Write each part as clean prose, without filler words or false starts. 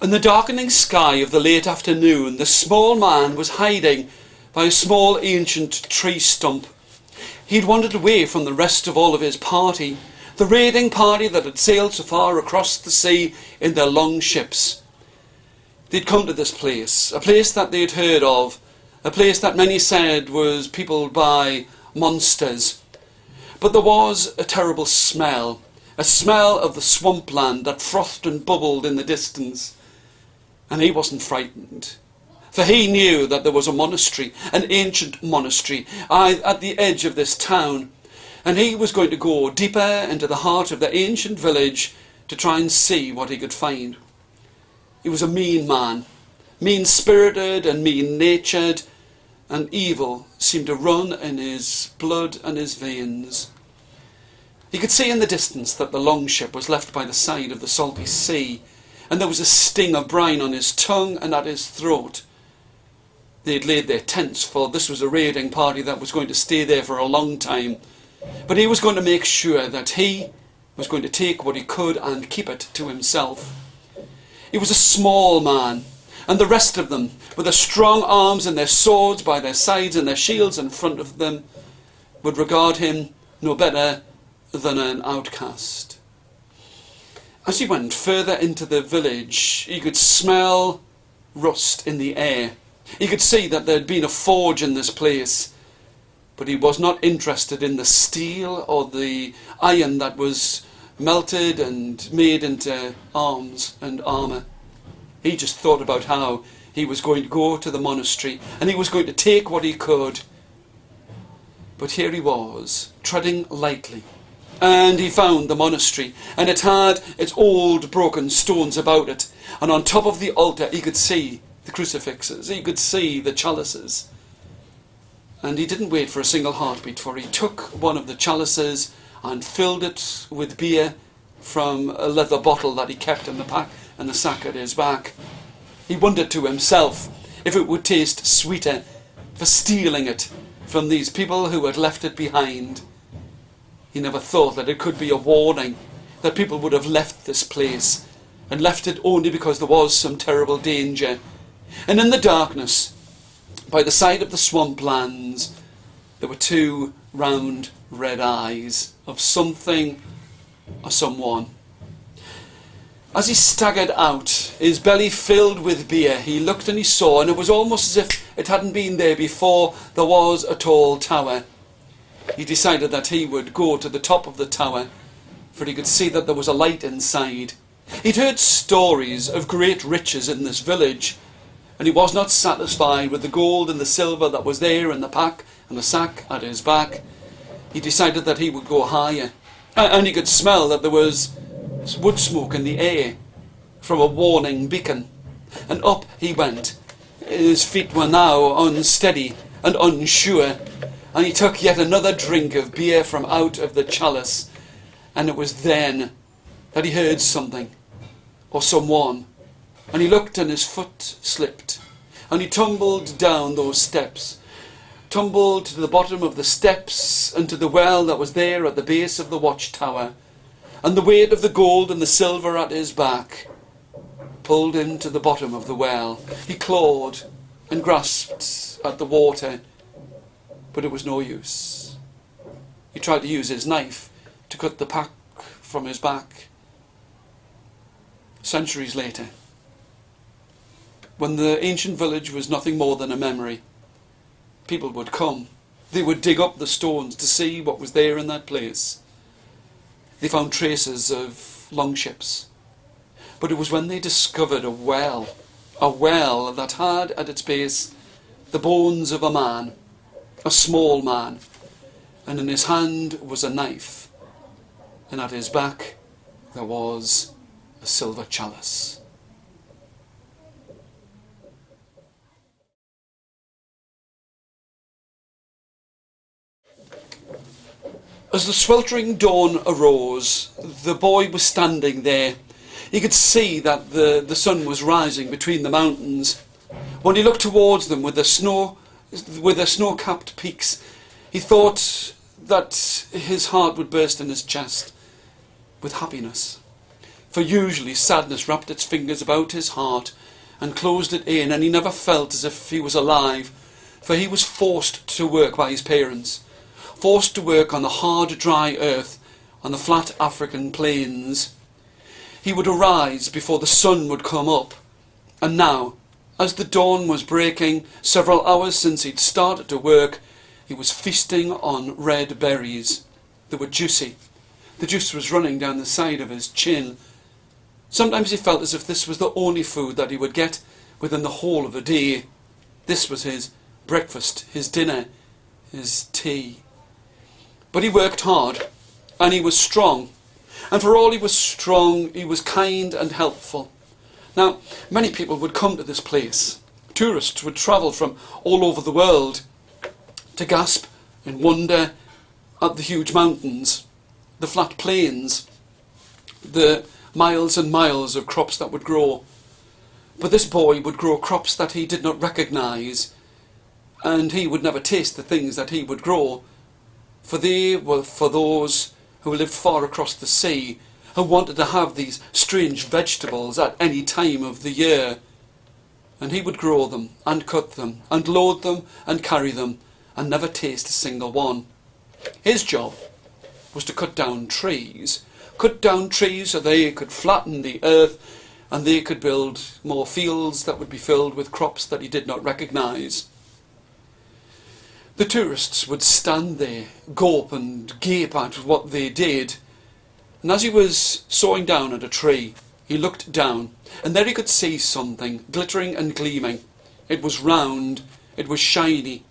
In the darkening sky of the late afternoon, the small man was hiding by a small ancient tree stump. He'd wandered away from the rest of all of his party, the raiding party that had sailed so far across the sea in their long ships. They'd come to this place, a place that they'd heard of, a place that many said was peopled by monsters. But there was a terrible smell, a smell of the swampland that frothed and bubbled in the distance. And he wasn't frightened, for he knew that there was a monastery, an ancient monastery, at the edge of this town, and he was going to go deeper into the heart of the ancient village to try and see what he could find. He was a mean man, mean-spirited and mean-natured, and evil seemed to run in his blood and his veins. He could see in the distance that the longship was left by the side of the salty sea, and there was a sting of brine on his tongue and at his throat. They had laid their tents, for this was a raiding party that was going to stay there for a long time. But he was going to make sure that he was going to take what he could and keep it to himself. He was a small man, and the rest of them, with their strong arms and their swords by their sides and their shields in front of them, would regard him no better than an outcast. As he went further into the village, he could smell rust in the air. He could see that there had been a forge in this place, but he was not interested in the steel or the iron that was melted and made into arms and armour. He just thought about how he was going to go to the monastery and he was going to take what he could. But here he was, treading lightly. And he found the monastery, and it had its old broken stones about it, and on top of the altar he could see the crucifixes, he could see the chalices. And he didn't wait for a single heartbeat, for he took one of the chalices and filled it with beer from a leather bottle that he kept in the pack and the sack at his back. He wondered to himself if it would taste sweeter for stealing it from these people who had left it behind. He never thought that it could be a warning, that people would have left this place, and left it only because there was some terrible danger. And in the darkness, by the side of the swamplands, there were two round red eyes of something or someone. As he staggered out, his belly filled with beer, he looked and he saw, and it was almost as if it hadn't been there before, there was a tall tower. He decided that he would go to the top of the tower, for he could see that there was a light inside. He'd heard stories of great riches in this village, and he was not satisfied with the gold and the silver that was there in the pack and the sack at his back. He decided that he would go higher, and he could smell that there was wood smoke in the air from a warning beacon. And up he went. His feet were now unsteady and unsure, and he took yet another drink of beer from out of the chalice, and it was then that he heard something, or someone, and he looked and his foot slipped, and he tumbled down those steps, tumbled to the bottom of the steps and to the well that was there at the base of the watchtower, and the weight of the gold and the silver at his back pulled him to the bottom of the well. He clawed and grasped at the water, but it was no use. He tried to use his knife to cut the pack from his back. Centuries later, when the ancient village was nothing more than a memory, people would come. They would dig up the stones to see what was there in that place. They found traces of longships. But it was when they discovered a well that had at its base the bones of a man, a small man, and in his hand was a knife, and at his back there was a silver chalice. As the sweltering dawn arose, the boy was standing there. He could see that the sun was rising between the mountains. When he looked towards them with their snow-capped peaks, he thought that his heart would burst in his chest with happiness. for usually sadness wrapped its fingers about his heart and closed it in, and he never felt as if he was alive, for he was forced to work by his parents, forced to work on the hard, dry earth, on the flat African plains. He would arise before the sun would come up, and now, as the dawn was breaking, several hours since he'd started to work, he was feasting on red berries. They were juicy. The juice was running down the side of his chin. Sometimes he felt as if this was the only food that he would get within the whole of a day. This was his breakfast, his dinner, his tea. But he worked hard, and he was strong. And for all he was strong, he was kind and helpful. Now, many people would come to this place. Tourists would travel from all over the world to gasp in wonder at the huge mountains, the flat plains, the miles and miles of crops that would grow. But this boy would grow crops that he did not recognise, and he would never taste the things that he would grow, for they were for those who lived far across the sea, who wanted to have these strange vegetables at any time of the year. And he would grow them, and cut them, and load them, and carry them, and never taste a single one. His job was to cut down trees so they could flatten the earth, and they could build more fields that would be filled with crops that he did not recognise. The tourists would stand there, gape and gape at what they did, and as he was sawing down at a tree, he looked down, and there he could see something glittering and gleaming. It was round, it was shiny,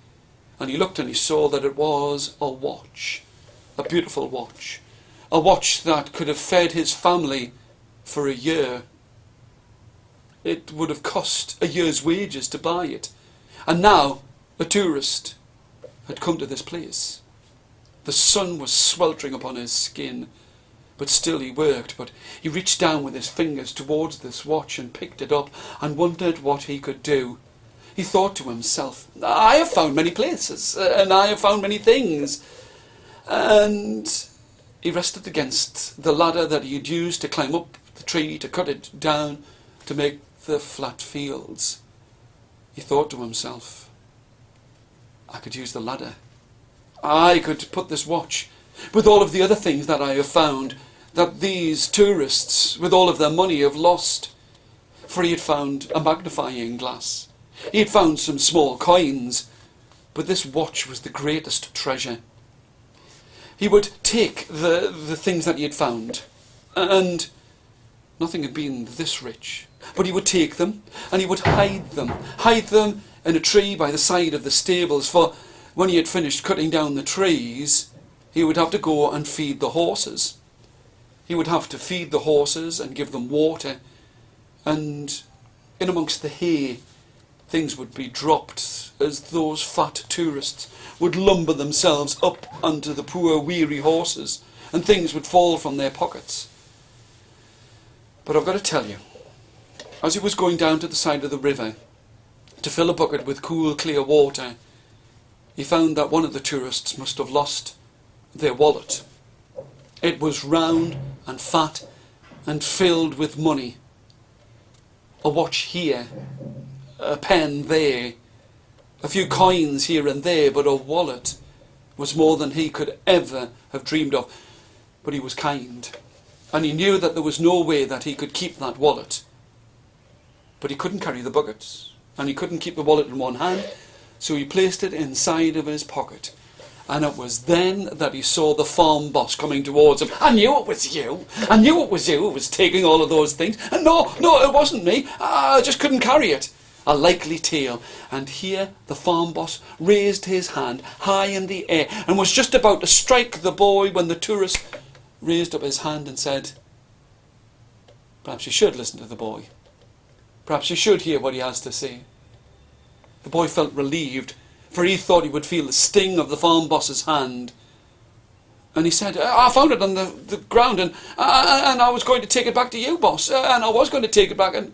and he looked and he saw that it was a watch, a beautiful watch, a watch that could have fed his family for a year. It would have cost a year's wages to buy it. And now a tourist had come to this place. The sun was sweltering upon his skin, but still he worked. But he reached down with his fingers towards this watch and picked it up and wondered what he could do. He thought to himself, I have found many places, and I have found many things. And he rested against the ladder that he had used to climb up the tree, to cut it down, to make the flat fields. He thought to himself, I could use the ladder. I could put this watch with all of the other things that I have found, that these tourists, with all of their money, have lost. For he had found a magnifying glass. He had found some small coins, but this watch was the greatest treasure. He would take the things that he had found, and nothing had been this rich, but he would take them, and he would hide them in a tree by the side of the stables, for when he had finished cutting down the trees, he would have to go and feed the horses. He would have to feed the horses and give them water, and in amongst the hay, things would be dropped as those fat tourists would lumber themselves up onto the poor weary horses, and things would fall from their pockets. But I've got to tell you, as he was going down to the side of the river to fill a bucket with cool, clear water, he found that one of the tourists must have lost their wallet. It was round and fat and filled with money. A watch here, a pen there, a few coins here and there, but a wallet was more than he could ever have dreamed of. But he was kind, and he knew that there was no way that he could keep that wallet. But he couldn't carry the buckets, and he couldn't keep the wallet in one hand, so he placed it inside of his pocket. And it was then that he saw the farm boss coming towards him. I knew it was you. I knew it was you who was taking all of those things. And no, it wasn't me. I just couldn't carry it. A likely tale. And here the farm boss raised his hand high in the air and was just about to strike the boy when the tourist raised up his hand and said, perhaps you should listen to the boy. Perhaps you should hear what he has to say. The boy felt relieved, for he thought he would feel the sting of the farm boss's hand. And he said, I found it on the ground, and I was going to take it back to you, boss. And I was going to take it back. And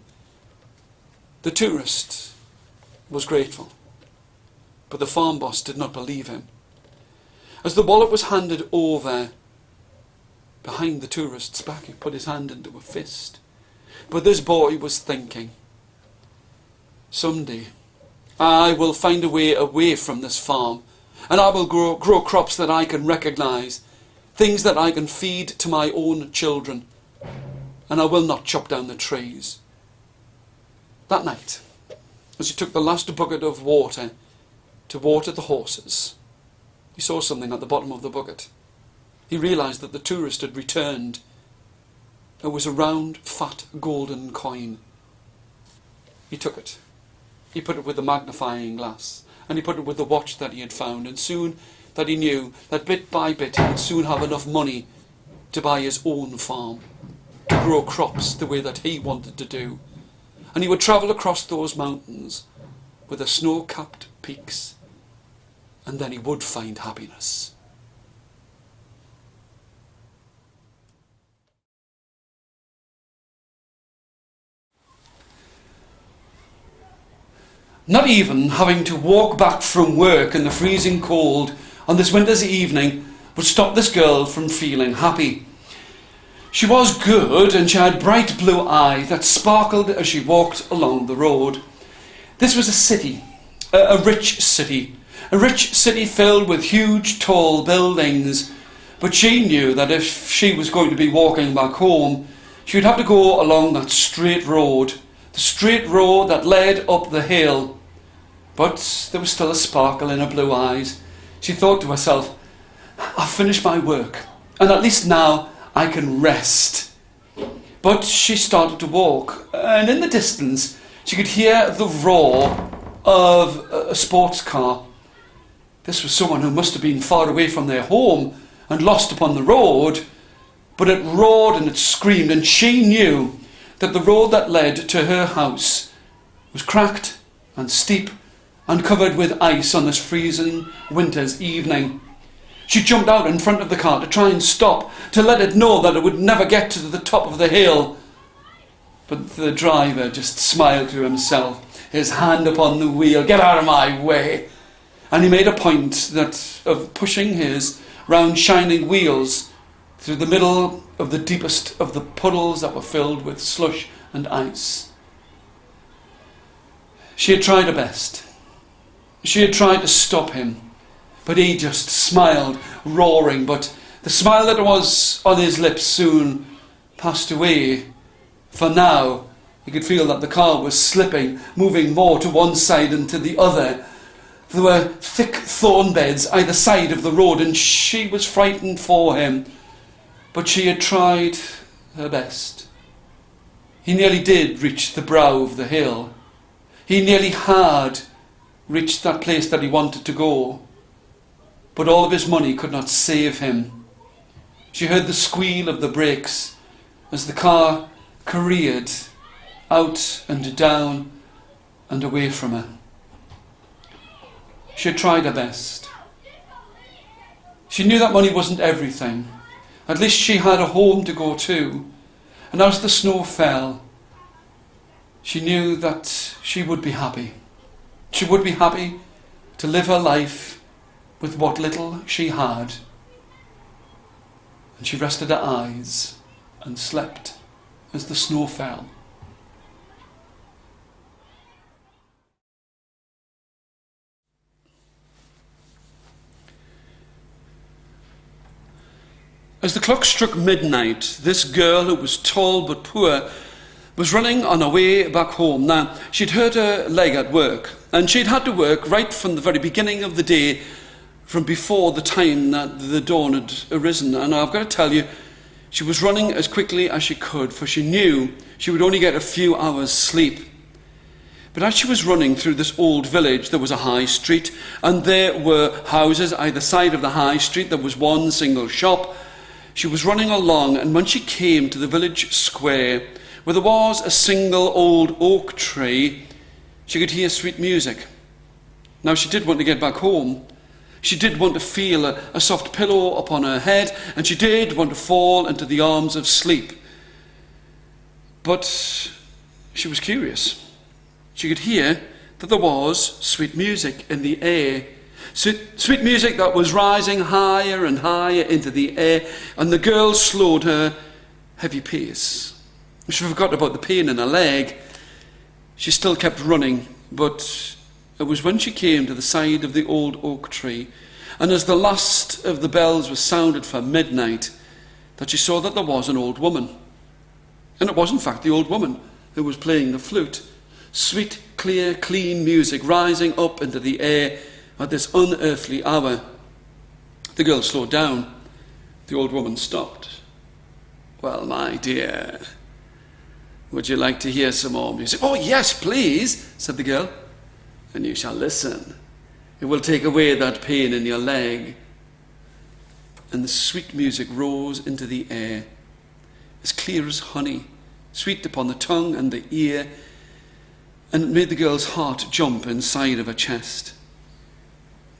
the tourist was grateful, but the farm boss did not believe him. As the wallet was handed over, Behind the tourist's back, he put his hand into a fist. But this boy was thinking, someday I will find a way away from this farm, and I will grow crops that I can recognise, things that I can feed to my own children, and I will not chop down the trees. That night, as he took the last bucket of water to water the horses, he saw something at the bottom of the bucket. He realised that the tourist had returned. It was a round, fat, golden coin. He took it. He put it with the magnifying glass, and he put it with the watch that he had found, and soon that he knew that bit by bit he would soon have enough money to buy his own farm, to grow crops the way that he wanted to do. And he would travel across those mountains with the snow-capped peaks, and then he would find happiness. Not even having to walk back from work in the freezing cold on this winter's evening would stop this girl from feeling happy. She was good, and she had bright blue eyes that sparkled as she walked along the road. This was a city, a rich city filled with huge, tall buildings. But she knew that if she was going to be walking back home, she would have to go along that straight road, the straight road that led up the hill. But there was still a sparkle in her blue eyes. She thought to herself, I've finished my work, and at least now I can rest. But she started to walk, and in the distance she could hear the roar of a sports car. This was someone who must have been far away from their home and lost upon the road, but it roared and it screamed, and she knew that the road that led to her house was cracked and steep and covered with ice on this freezing winter's evening. She jumped out in front of the car to try and stop, to let it know that it would never get to the top of the hill. But the driver just smiled to himself, his hand upon the wheel. Get out of my way! And he made a point of pushing his round shining wheels through the middle of the deepest of the puddles that were filled with slush and ice. She had tried her best. She had tried to stop him, but he just smiled, roaring. But the smile that was on his lips soon passed away. For now, he could feel that the car was slipping, moving more to one side and to the other. There were thick thorn beds either side of the road, and she was frightened for him. But she had tried her best. He nearly did reach the brow of the hill. He nearly had reached that place that he wanted to go. But all of his money could not save him. She heard the squeal of the brakes as the car careered out and down and away from her. She had tried her best. She knew that money wasn't everything. At least she had a home to go to. And as the snow fell, she knew that she would be happy. She would be happy to live her life with what little she had. And she rested her eyes and slept as the snow fell. As the clock struck midnight, this girl, who was tall but poor, was running on her way back home. Now, she'd hurt her leg at work, and she'd had to work right from the very beginning of the day, from before the time that the dawn had arisen. And I've got to tell you, she was running as quickly as she could, for she knew she would only get a few hours' sleep. But as she was running through this old village, there was a high street, and there were houses either side of the high street. There was one single shop. She was running along, and when she came to the village square, where there was a single old oak tree, she could hear sweet music. Now, she did want to get back home. She did want to feel a soft pillow upon her head, and she did want to fall into the arms of sleep. But she was curious. She could hear that there was sweet music in the air. Sweet music that was rising higher and higher into the air, and the girl slowed her heavy pace. She forgot about the pain in her leg. She still kept running, but it was when she came to the side of the old oak tree, and as the last of the bells was sounded for midnight, that she saw that there was an old woman. And it was in fact the old woman who was playing the flute. Sweet, clear, clean music rising up into the air at this unearthly hour. The girl slowed down. The old woman stopped. "Well, my dear, would you like to hear some more music?" "Oh, yes, please," said the girl. "And you shall listen. It will take away that pain in your leg." And the sweet music rose into the air, as clear as honey, sweet upon the tongue and the ear, and it made the girl's heart jump inside of her chest.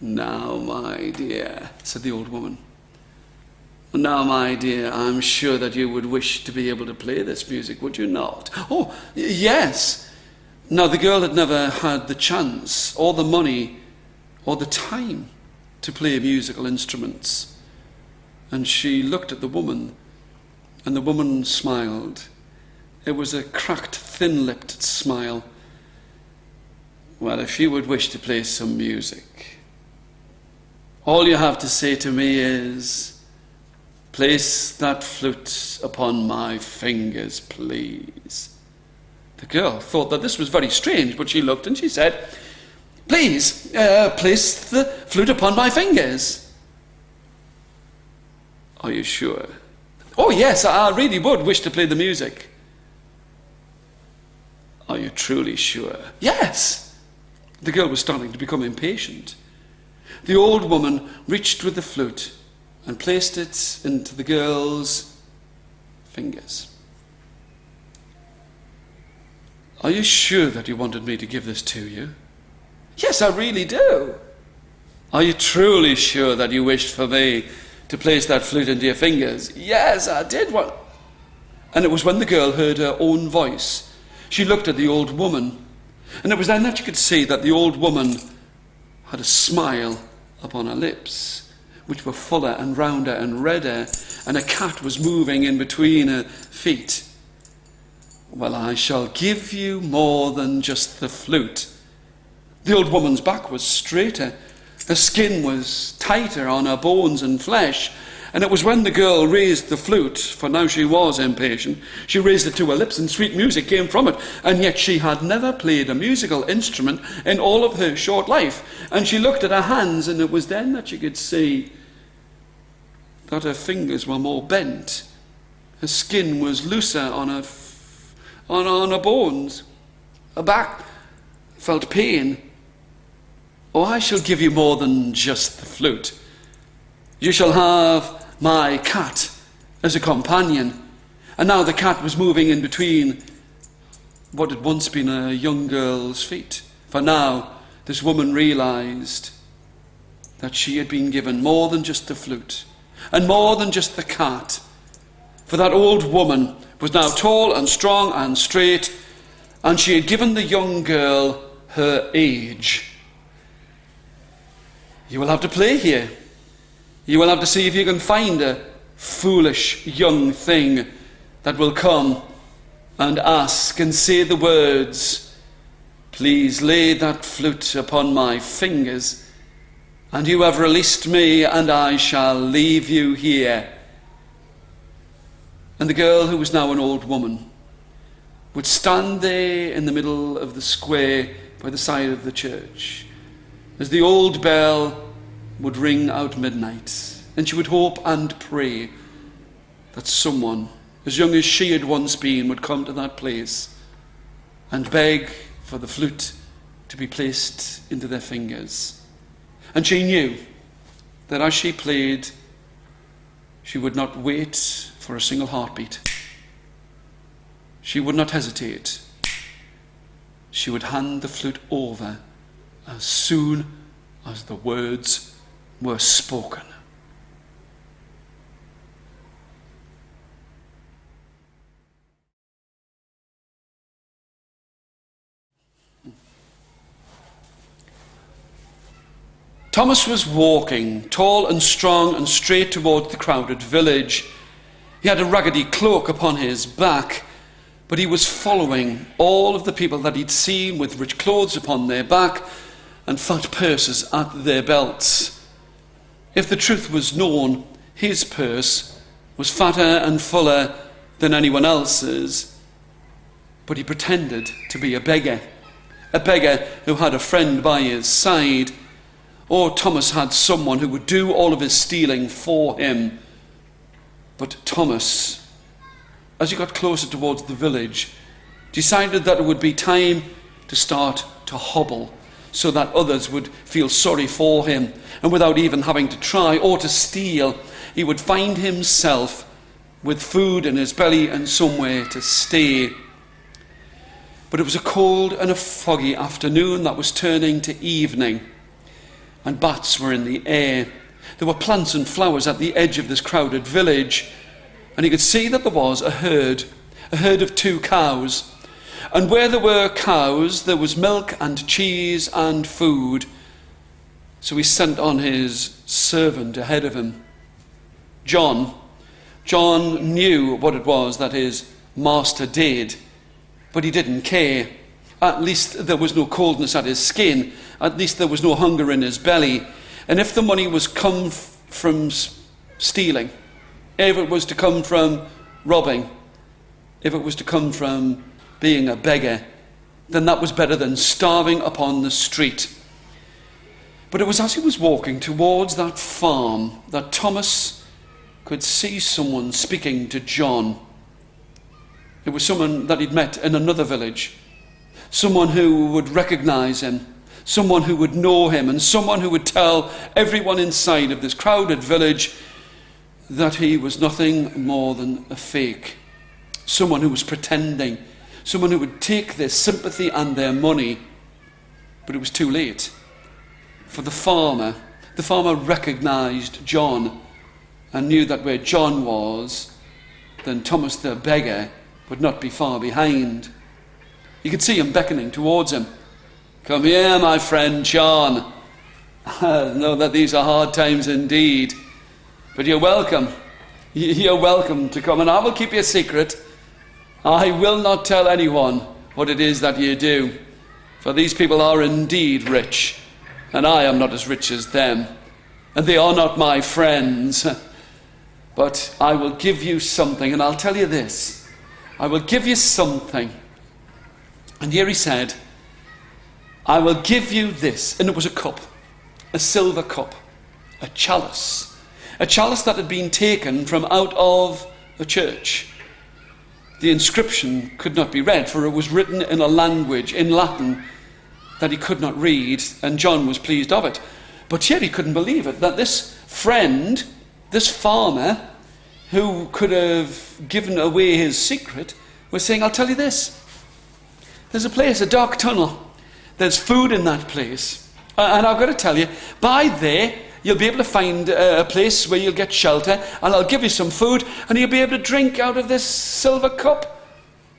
"Now, my dear," said the old woman, "now, my dear, I'm sure that you would wish to be able to play this music, would you not?" "Oh, yes." Now, the girl had never had the chance, or the money, or the time to play musical instruments. And she looked at the woman, and the woman smiled. It was a cracked, thin-lipped smile. "Well, if you would wish to play some music, all you have to say to me is, 'Place that flute upon my fingers, please.'" The girl thought that this was very strange, but she looked and she said, "Please, place the flute upon my fingers." "Are you sure?" "Oh, yes, I really would wish to play the music." "Are you truly sure?" "Yes." The girl was starting to become impatient. The old woman reached with the flute and placed it into the girl's fingers. "Are you sure that you wanted me to give this to you?" "Yes, I really do." "Are you truly sure that you wished for me to place that flute into your fingers?" "Yes, I did want..." And it was when the girl heard her own voice. She looked at the old woman, and it was then that she could see that the old woman had a smile upon her lips, which were fuller and rounder and redder, and a cat was moving in between her feet. "Well, I shall give you more than just the flute." The old woman's back was straighter. Her skin was tighter on her bones and flesh, and it was when the girl raised the flute, for now she was impatient, she raised it to her lips and sweet music came from it, and yet she had never played a musical instrument in all of her short life. And she looked at her hands, and it was then that she could see that her fingers were more bent. Her skin was looser on her bones. Her back felt pain. "Oh, I shall give you more than just the flute. You shall have my cat as a companion." And now the cat was moving in between what had once been a young girl's feet. For now, this woman realized that she had been given more than just the flute, and more than just the cat. For that old woman was now tall and strong and straight, and she had given the young girl her age. "You will have to play here. You will have to see if you can find a foolish young thing that will come and ask and say the words, 'Please lay that flute upon my fingers, and you have released me, and I shall leave you here.'" And the girl, who was now an old woman, would stand there in the middle of the square by the side of the church, as the old bell would ring out midnight, and she would hope and pray that someone, as young as she had once been, would come to that place and beg for the flute to be placed into their fingers. And she knew that as she played, she would not wait for a single heartbeat. She would not hesitate. She would hand the flute over as soon as the words were spoken. Thomas was walking, tall and strong and straight towards the crowded village. He had a raggedy cloak upon his back, but he was following all of the people that he'd seen with rich clothes upon their back and fat purses at their belts. If the truth was known, his purse was fatter and fuller than anyone else's, but he pretended to be a beggar who had a friend by his side. Or Thomas had someone who would do all of his stealing for him. But Thomas, as he got closer towards the village, decided that it would be time to start to hobble so that others would feel sorry for him, and without even having to try or to steal, he would find himself with food in his belly and somewhere to stay. But it was a cold and a foggy afternoon that was turning to evening, and bats were in the air. There were plants and flowers at the edge of this crowded village, and he could see that there was a herd of 2 cows. And where there were cows, there was milk and cheese and food. So he sent on his servant ahead of him. John knew what it was that his master did, but he didn't care. At least there was no coldness at his skin. At least there was no hunger in his belly. And if the money was come from stealing, if it was to come from robbing, if it was to come from being a beggar, then that was better than starving upon the street. But it was as he was walking towards that farm that Thomas could see someone speaking to John. It was someone that he'd met in another village, someone who would recognize him, someone who would know him, and someone who would tell everyone inside of this crowded village that he was nothing more than a fake, someone who was pretending, someone who would take their sympathy and their money. But it was too late. For the farmer recognized John and knew that where John was, then Thomas the beggar would not be far behind. You could see him beckoning towards him. "Come here, my friend John. I know that these are hard times indeed, but you're welcome. You're welcome to come, and I will keep your secret. I will not tell anyone what it is that you do, for these people are indeed rich, and I am not as rich as them, and they are not my friends. But I will give you something, and I'll tell you this. I will give you something." And here he said, "I will give you this." And it was a cup, a silver cup, a chalice that had been taken from out of a church. The inscription could not be read, for it was written in a language, in Latin, that he could not read, and John was pleased of it. But yet he couldn't believe it, that this friend, this farmer, who could have given away his secret, was saying, "I'll tell you this. There's a place, a dark tunnel. There's food in that place. And I've got to tell you, by there, you'll be able to find a place where you'll get shelter, and I'll give you some food, and you'll be able to drink out of this silver cup.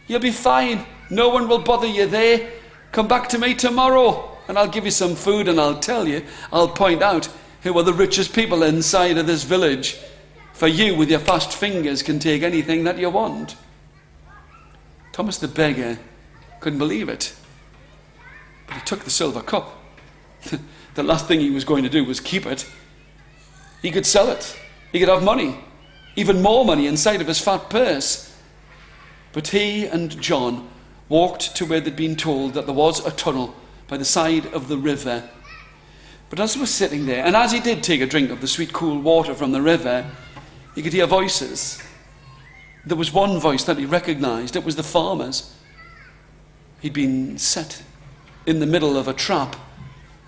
You'll be fine. No one will bother you there. Come back to me tomorrow, and I'll give you some food, and I'll point out who are the richest people inside of this village. For you, with your fast fingers, can take anything that you want." Thomas the beggar couldn't believe it. But he took the silver cup. The last thing he was going to do was keep it. He could sell it. He could have money, even more money inside of his fat purse. But he and John walked to where they'd been told that there was a tunnel by the side of the river. But as he was sitting there, and as he did take a drink of the sweet cool water from the river, he could hear voices. There was one voice that he recognized. It was the farmer's. He'd been set in the middle of a trap.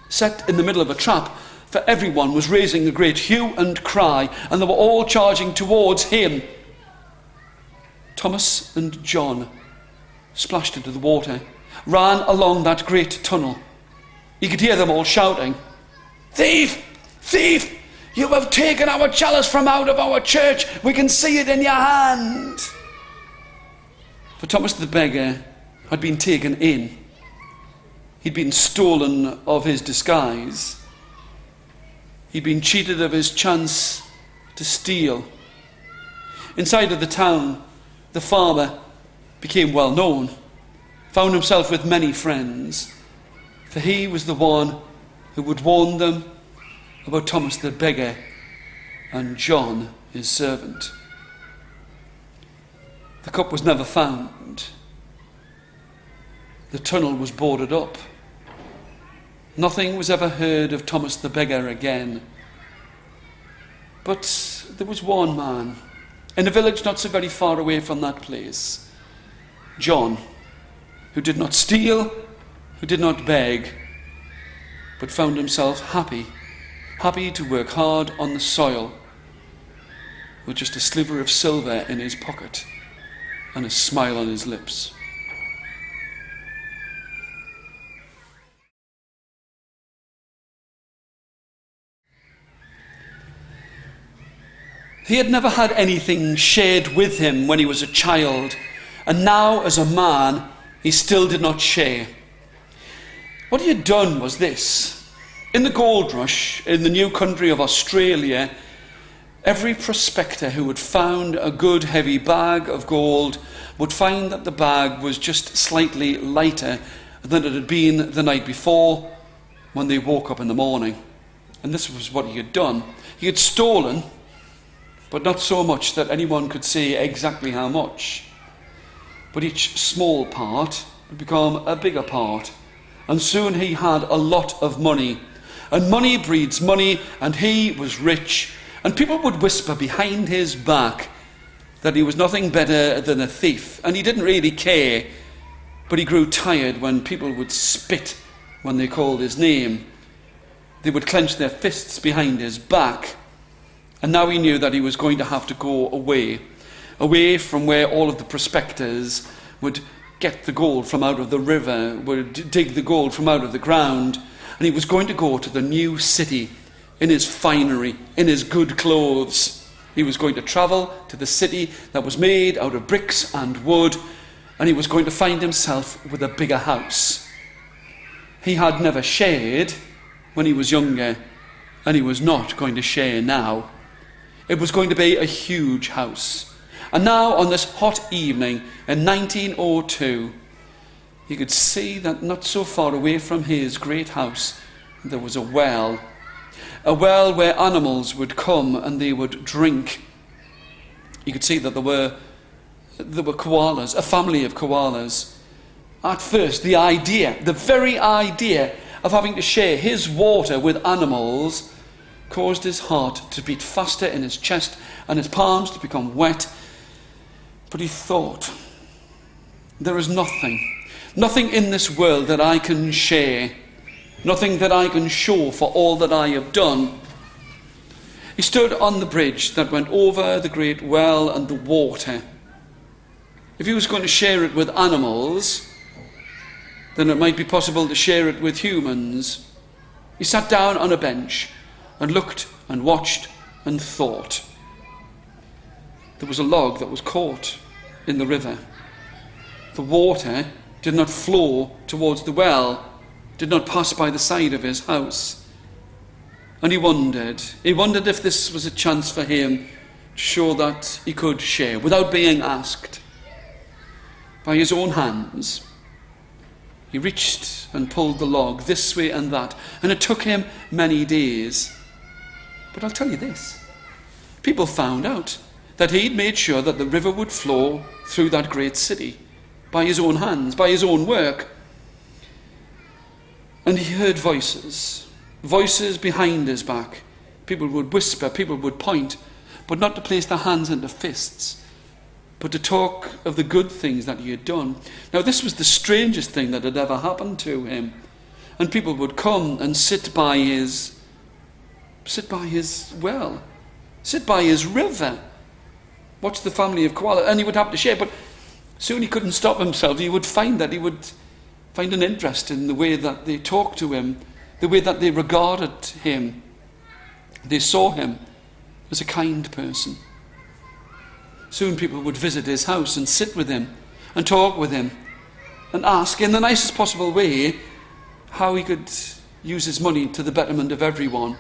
For everyone was raising a great hue and cry, and they were all charging towards him. Thomas and John splashed into the water, ran along that great tunnel. You could hear them all shouting, "Thief! Thief! You have taken our chalice from out of our church. We can see it in your hand." For Thomas the beggar had been taken in. He'd been stolen of his disguise. He'd been cheated of his chance to steal. Inside of the town, the farmer became well known, found himself with many friends, for he was the one who would warn them about Thomas the beggar and John, his servant. The cup was never found. The tunnel was boarded up. Nothing was ever heard of Thomas the beggar again. But there was one man in a village not so very far away from that place, John, who did not steal, who did not beg, but found himself happy to work hard on the soil with just a sliver of silver in his pocket and a smile on his lips. He had never had anything shared with him when he was a child, and now as a man, he still did not share. What he had done was this. In the gold rush, in the new country of Australia, every prospector who had found a good heavy bag of gold would find that the bag was just slightly lighter than it had been the night before when they woke up in the morning. And this was what he had done. He had stolen, but not so much that anyone could say exactly how much. But each small part would become a bigger part, and soon he had a lot of money. And money breeds money, and he was rich, and people would whisper behind his back that he was nothing better than a thief, and he didn't really care, but he grew tired when people would spit when they called his name. They would clench their fists behind his back. And now he knew that he was going to have to go away from where all of the prospectors would get the gold from out of the river, would dig the gold from out of the ground, and he was going to go to the new city in his finery, in his good clothes. He was going to travel to the city that was made out of bricks and wood, and he was going to find himself with a bigger house. He had never shared when he was younger, and he was not going to share now. It was going to be a huge house. And now, on this hot evening in 1902, he could see that not so far away from his great house, there was a well where animals would come and they would drink. You could see that there were koalas, a family of koalas. At first, the very idea of having to share his water with animals caused his heart to beat faster in his chest and his palms to become wet. But he thought, there is nothing in this world that I can share, nothing that I can show for all that I have done. He stood on the bridge that went over the great well and the water. If he was going to share it with animals, then it might be possible to share it with humans. He sat down on a bench and looked and watched and thought. There was a log that was caught in the river. The water did not flow towards the well, did not pass by the side of his house. And he wondered if this was a chance for him to show that he could share without being asked. By his own hands, he reached and pulled the log this way and that, and it took him many days. But I'll tell you this, people found out that he'd made sure that the river would flow through that great city by his own hands, by his own work. And he heard voices behind his back. People would whisper, people would point, but not to place their hands into fists, but to talk of the good things that he had done. Now, this was the strangest thing that had ever happened to him. And people would come and sit by his well, sit by his river, watch the family of koala, and he would have to share. But soon he couldn't stop himself. He would find an interest in the way that they talked to him, the way that they regarded him. They saw him as a kind person. Soon people would visit his house and sit with him and talk with him and ask in the nicest possible way how he could use his money to the betterment of everyone.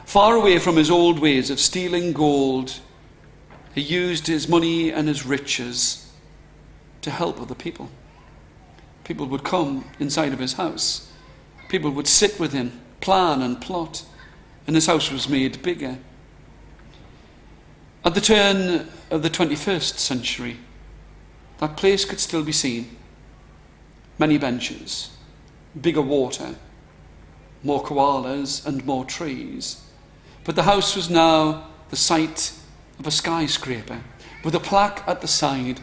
Far away from his old ways of stealing gold, he used his money and his riches to help other people. People would come inside of his house. People would sit with him, plan and plot, and his house was made bigger. At the turn of the 21st century, that place could still be seen. Many benches, bigger water, more koalas and more trees. But the house was now the site of a skyscraper with a plaque at the side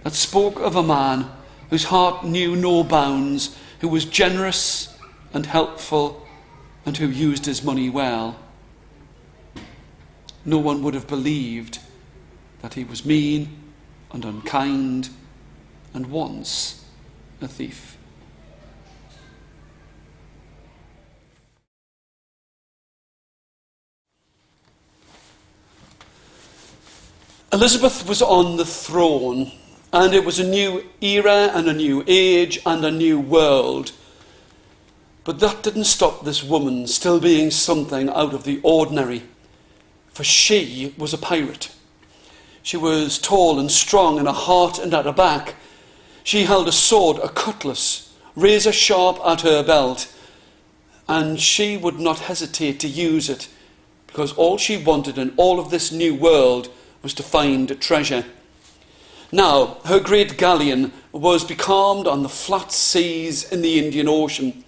that spoke of a man whose heart knew no bounds, who was generous and helpful, and who used his money well. No one would have believed that he was mean and unkind and once a thief. Elizabeth was on the throne, and it was a new era and a new age and a new world. But that didn't stop this woman still being something out of the ordinary, for she was a pirate. She was tall and strong in her heart and at her back. She held a sword, a cutlass, razor sharp at her belt, and she would not hesitate to use it, because all she wanted in all of this new world was to find treasure. Now, her great galleon was becalmed on the flat seas in the Indian Ocean.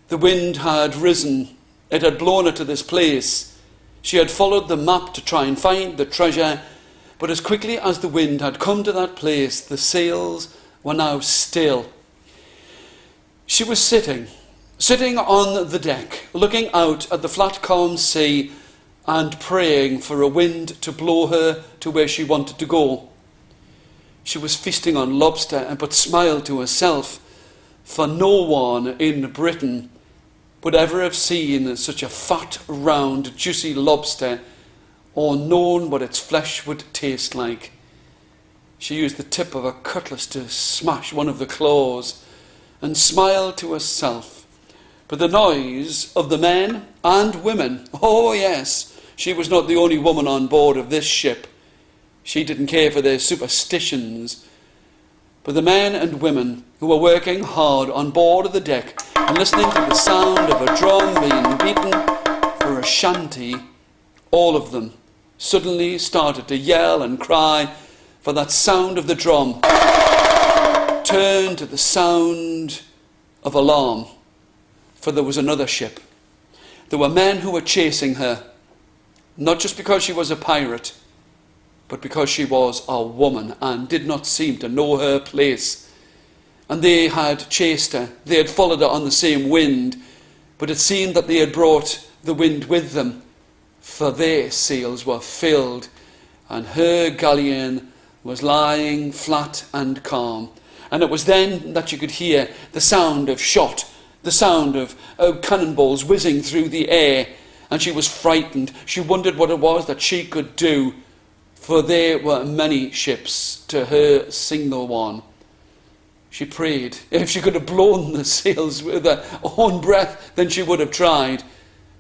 The wind had risen. It had blown her to this place. She had followed the map to try and find the treasure, but as quickly as the wind had come to that place, the sails were now still. She was sitting on the deck, looking out at the flat calm sea and praying for a wind to blow her to where she wanted to go. She was feasting on lobster, but smiled to herself, for no one in Britain would ever have seen such a fat, round, juicy lobster or known what its flesh would taste like. She used the tip of her cutlass to smash one of the claws and smiled to herself. But the noise of the men and women, oh yes, she was not the only woman on board of this ship. She didn't care for their superstitions. But the men and women who were working hard on board of the deck and listening to the sound of a drum being beaten for a shanty, all of them suddenly started to yell and cry, for that sound of the drum turned to the sound of alarm, for there was another ship. There were men who were chasing her, not just because she was a pirate, but because she was a woman and did not seem to know her place. And they had chased her. They had followed her on the same wind, but it seemed that they had brought the wind with them, for their sails were filled, and her galleon was lying flat and calm. And it was then that you could hear the sound of shot, the sound of cannonballs whizzing through the air, and she was frightened. She wondered what it was that she could do, for there were many ships to her single one. She prayed. If she could have blown the sails with her own breath, then she would have tried.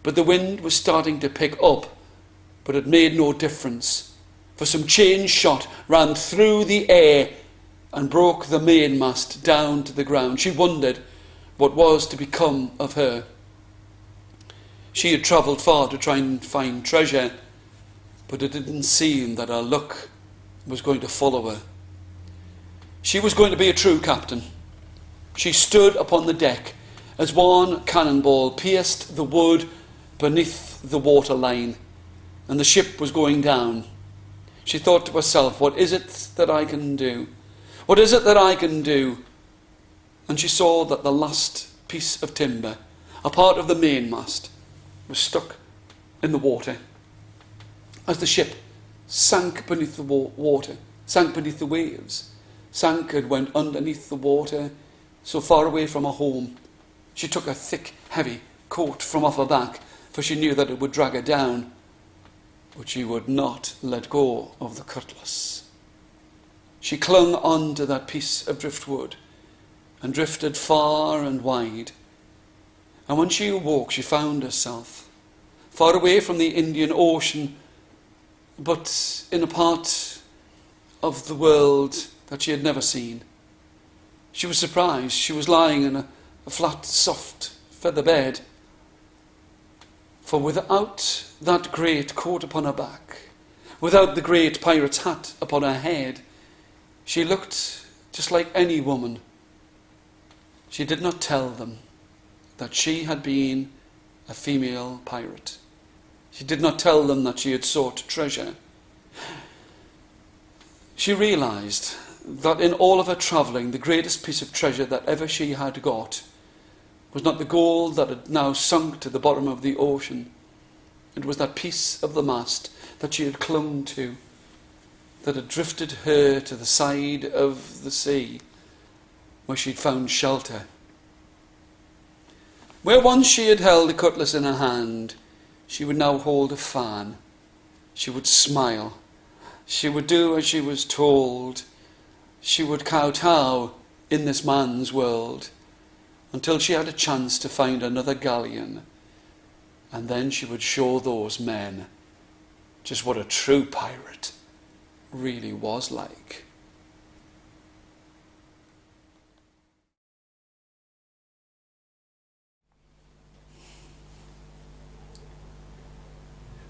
But the wind was starting to pick up, but it made no difference, for some chain shot ran through the air and broke the mainmast down to the ground. She wondered what was to become of her. She had travelled far to try and find treasure, but it didn't seem that her luck was going to follow her. She was going to be a true captain. She stood upon the deck as one cannonball pierced the wood beneath the waterline, and the ship was going down. She thought to herself, what is it that I can do? What is it that I can do? And she saw that the last piece of timber, a part of the mainmast, was stuck in the water. As the ship sank beneath the water, sank beneath the waves, sank and went underneath the water, so far away from her home, she took a thick, heavy coat from off her back, for she knew that it would drag her down. But she would not let go of the cutlass. She clung on to that piece of driftwood and drifted far and wide. And when she awoke, she found herself far away from the Indian Ocean, but in a part of the world that she had never seen. She was surprised. She was lying in a flat, soft feather bed, for without that great coat upon her back, without the great pirate's hat upon her head, she looked just like any woman. She did not tell them that she had been a female pirate. She did not tell them that she had sought treasure. She realised that in all of her travelling, the greatest piece of treasure that ever she had got was not the gold that had now sunk to the bottom of the ocean. It was that piece of the mast that she had clung to, that had drifted her to the side of the sea, where she'd found shelter. Where once she had held a cutlass in her hand, she would now hold a fan. She would smile. She would do as she was told. She would kowtow in this man's world until she had a chance to find another galleon. And then she would show those men just what a true pirate really was like.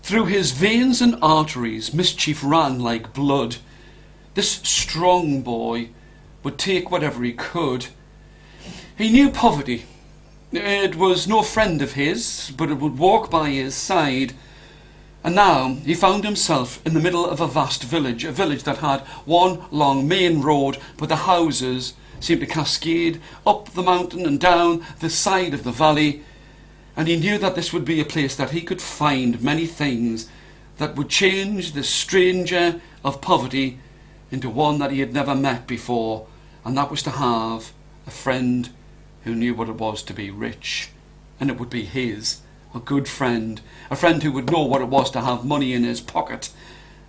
Through his veins and arteries, mischief ran like blood. This strong boy would take whatever he could. He knew poverty. It was no friend of his, but it would walk by his side. And now he found himself in the middle of a vast village, a village that had one long main road, but the houses seemed to cascade up the mountain and down the side of the valley. And he knew that this would be a place that he could find many things that would change this stranger of poverty into one that he had never met before, and that was to have a friend who knew what it was to be rich. And it would be his, a good friend, a friend who would know what it was to have money in his pocket,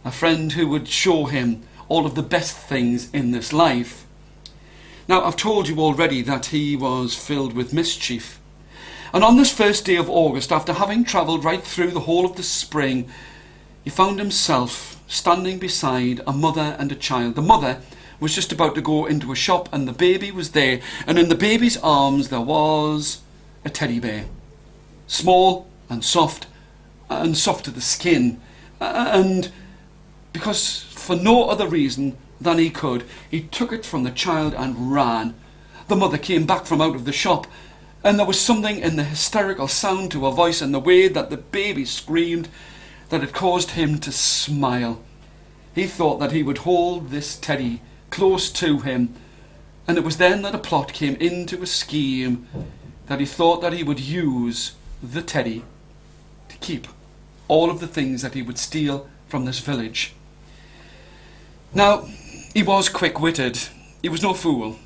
a friend who would show him all of the best things in this life. Now, I've told you already that he was filled with mischief. And on this first day of August, after having travelled right through the whole of the spring, he found himself standing beside a mother and a child. The mother was just about to go into a shop, and the baby was there, and in the baby's arms there was a teddy bear, small and soft to the skin. And because for no other reason than he could, he took it from the child and ran. The mother came back from out of the shop, and there was something in the hysterical sound to her voice and the way that the baby screamed that it caused him to smile. He thought that he would hold this teddy close to him, and it was then that a plot came into a scheme that he thought that he would use the teddy to keep all of the things that he would steal from this village. Now, he was quick-witted. He was no fool,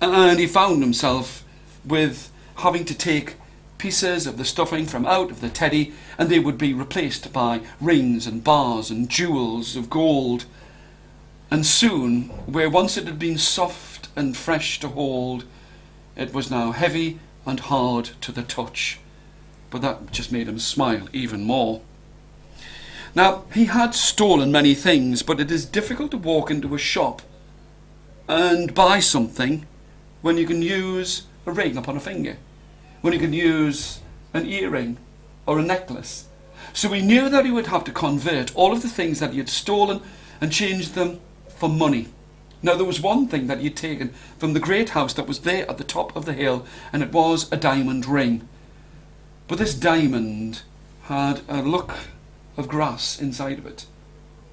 and he found himself with having to take pieces of the stuffing from out of the teddy, and they would be replaced by rings and bars and jewels of gold. And soon, where once it had been soft and fresh to hold, it was now heavy and hard to the touch. But that just made him smile even more. Now, he had stolen many things, but it is difficult to walk into a shop and buy something when you can use a ring upon a finger, when you can use an earring or a necklace. So he knew that he would have to convert all of the things that he had stolen and change them for money. Now, there was one thing that he had taken from the great house that was there at the top of the hill, and it was a diamond ring. But this diamond had a look of grass inside of it.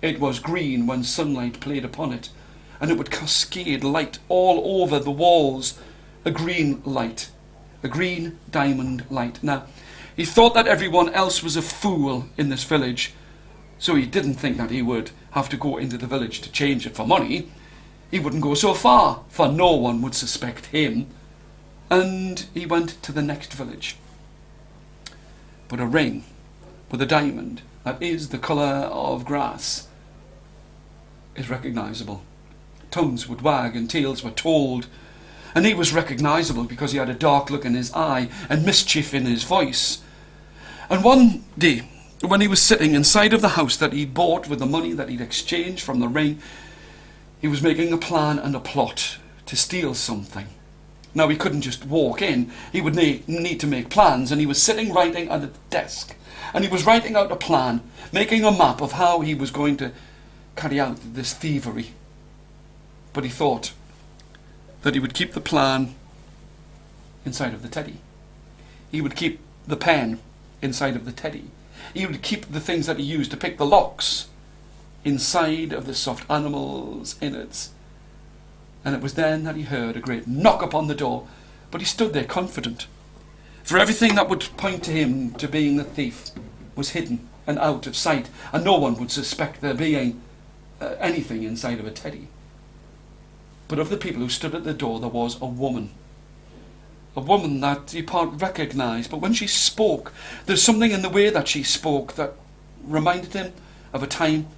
It was green when sunlight played upon it, and it would cascade light all over the walls. A green light, a green diamond light. Now, he thought that everyone else was a fool in this village, so he didn't think that he would have to go into the village to change it for money. He wouldn't go so far, for no one would suspect him. And he went to the next village. But a ring with a diamond that is the colour of grass is recognisable. Tongues would wag and tales were told. And he was recognisable because he had a dark look in his eye and mischief in his voice. And one day, when he was sitting inside of the house that he'd bought with the money that he'd exchanged from the ring, he was making a plan and a plot to steal something. Now, he couldn't just walk in. He would need to make plans, and he was sitting writing at a desk. And he was writing out a plan, making a map of how he was going to carry out this thievery. But he thought that he would keep the plan inside of the teddy. He would keep the pen inside of the teddy. He would keep the things that he used to pick the locks inside of the soft animal's innards. And it was then that he heard a great knock upon the door, but he stood there confident. For everything that would point to him to being the thief was hidden and out of sight, and no one would suspect there being anything inside of a teddy. But of the people who stood at the door, there was a woman that he partly recognised. But when she spoke, there's something in the way that she spoke that reminded him of a time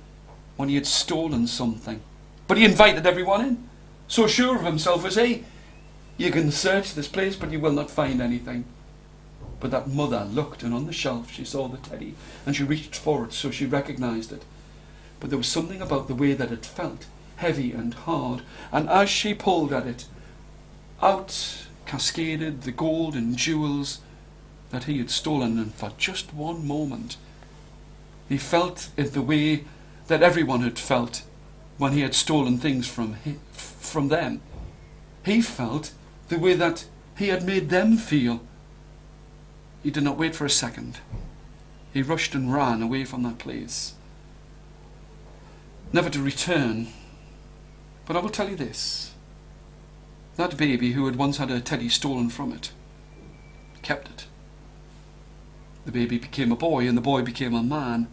when he had stolen something. But he invited everyone in. So sure of himself was he. You can search this place, but you will not find anything. But that mother looked, and on the shelf she saw the teddy, and she reached for it, so she recognised it. But there was something about the way that it felt, heavy and hard, and as she pulled at it, out cascaded the gold and jewels that he had stolen. And for just one moment, he felt it the way that everyone had felt when he had stolen things from them. He felt the way that he had made them feel. He did not wait for a second. He rushed and ran away from that place, never to return. But I will tell you this. That baby who had once had a teddy stolen from it kept it. The baby became a boy, and the boy became a man,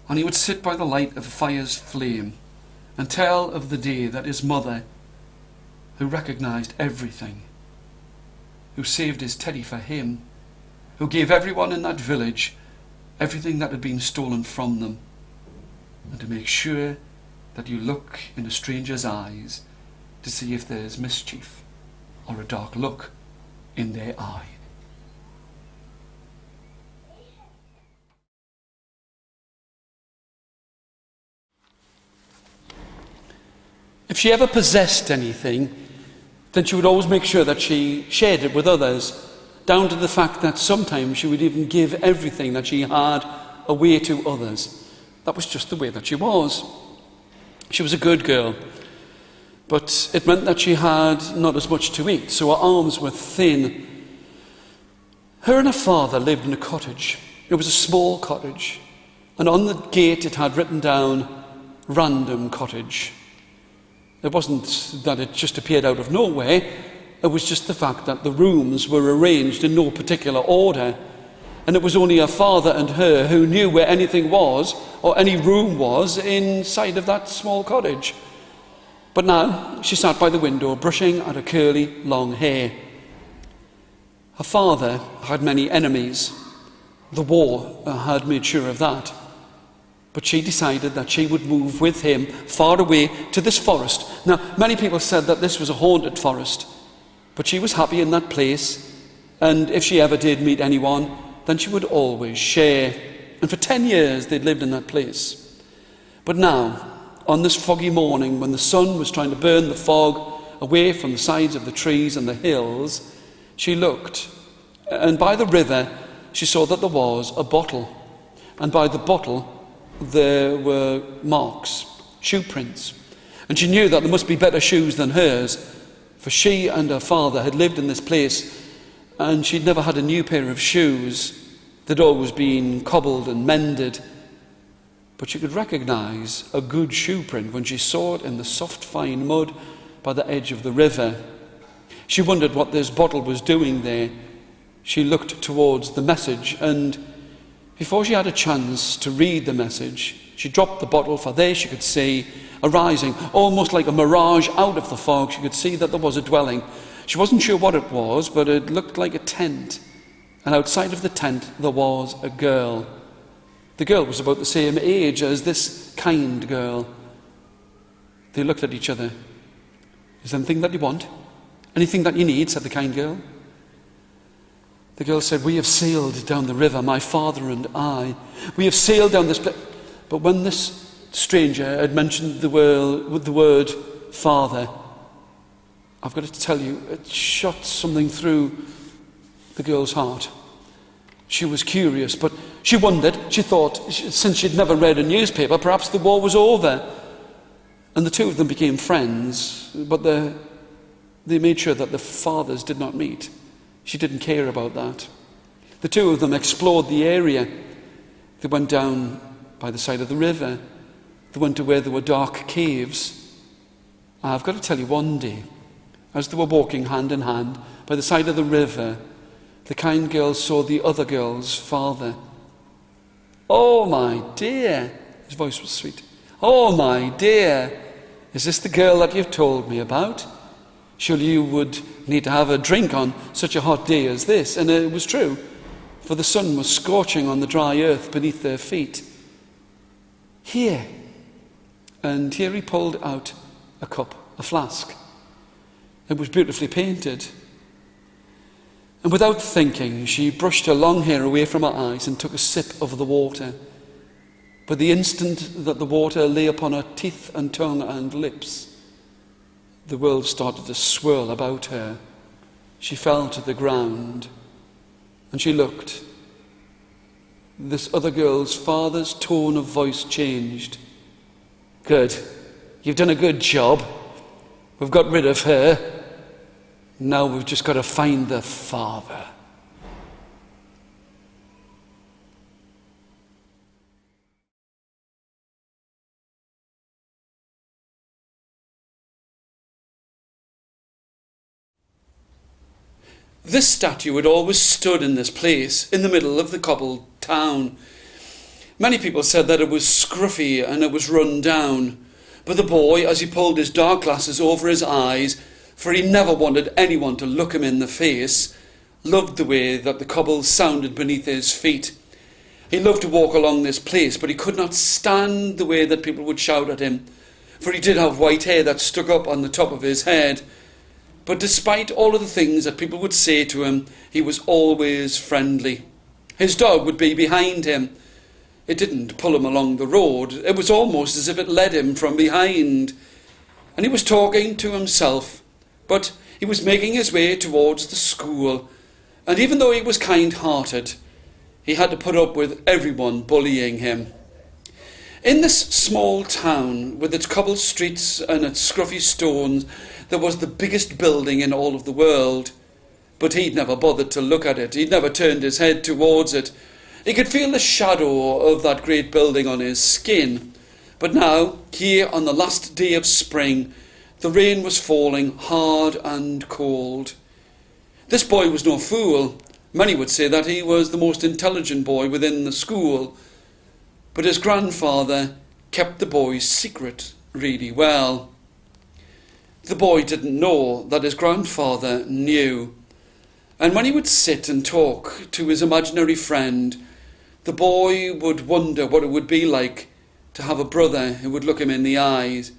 and he would sit by the light of a fire's flame and tell of the day that his mother, who recognised everything, who saved his teddy for him, who gave everyone in that village everything that had been stolen from them, and to make sure that you look in a stranger's eyes to see if there's mischief or a dark look in their eye. If she ever possessed anything, then she would always make sure that she shared it with others, down to the fact that sometimes she would even give everything that she had away to others. That was just the way that she was. She was a good girl, but it meant that she had not as much to eat, so her arms were thin. Her and her father lived in a cottage. It was a small cottage, and on the gate it had written down, "Random Cottage." It wasn't that it just appeared out of nowhere. It was just the fact that the rooms were arranged in no particular order, and it was only her father and her who knew where anything was, or any room was, inside of that small cottage. But now she sat by the window, brushing at her curly, long hair. Her father had many enemies. The war had made sure of that. But she decided that she would move with him far away to this forest. Now, many people said that this was a haunted forest, but she was happy in that place, and if she ever did meet anyone, then she would always share. And for 10 years they'd lived in that place. But now, on this foggy morning, when the sun was trying to burn the fog away from the sides of the trees and the hills, she looked, and by the river she saw that there was a bottle, and by the bottle there were marks, shoe prints, and she knew that there must be better shoes than hers, for she and her father had lived in this place, and she'd never had a new pair of shoes. They'd always been cobbled and mended, but she could recognise a good shoe print when she saw it in the soft fine mud by the edge of the river. She wondered what this bottle was doing there. She looked towards the message, and before she had a chance to read the message, she dropped the bottle, for there she could see, arising almost like a mirage out of the fog, she could see that there was a dwelling. She wasn't sure what it was, but it looked like a tent, and outside of the tent there was a girl. The girl was about the same age as this kind girl. They looked at each other. "Is there anything that you want? Anything that you need?" said the kind girl. The girl said, "We have sailed down the river, my father and I. We have sailed down this place." But when this stranger had mentioned the word father, I've got to tell you, it shot something through the girl's heart. She was curious, but she wondered. She thought, since she'd never read a newspaper, perhaps the war was over. And the two of them became friends, but they made sure that the fathers did not meet. She didn't care about that. The two of them explored the area. They went down by the side of the river. They went to where there were dark caves. I've got to tell you, one day, as they were walking hand in hand by the side of the river, the kind girl saw the other girl's father. "Oh, my dear," his voice was sweet. "Oh, my dear, is this the girl that you've told me about? Surely you would need to have a drink on such a hot day as this." And it was true, for the sun was scorching on the dry earth beneath their feet. "Here." And here he pulled out a cup, a flask. It was beautifully painted. And without thinking, she brushed her long hair away from her eyes and took a sip of the water. But the instant that the water lay upon her teeth and tongue and lips, the world started to swirl about her. She fell to the ground, and she looked. This other girl's father's tone of voice changed. "Good. You've done a good job. We've got rid of her. Now we've just got to find the father." This statue had always stood in this place, in the middle of the cobbled town. Many people said that it was scruffy and it was run down. But the boy, as he pulled his dark glasses over his eyes, for he never wanted anyone to look him in the face, loved the way that the cobbles sounded beneath his feet. He loved to walk along this place, but he could not stand the way that people would shout at him, for he did have white hair that stuck up on the top of his head. But despite all of the things that people would say to him, he was always friendly. His dog would be behind him. It didn't pull him along the road. It was almost as if it led him from behind. And he was talking to himself, but he was making his way towards the school. And even though he was kind-hearted, he had to put up with everyone bullying him. In this small town, with its cobbled streets and its scruffy stones, there was the biggest building in all of the world. But he'd never bothered to look at it. He'd never turned his head towards it. He could feel the shadow of that great building on his skin. But now, here on the last day of spring, the rain was falling hard and cold. This boy was no fool. Many would say that he was the most intelligent boy within the school. But his grandfather kept the boy's secret really well. The boy didn't know that his grandfather knew. And when he would sit and talk to his imaginary friend, the boy would wonder what it would be like to have a brother who would look him in the eyes.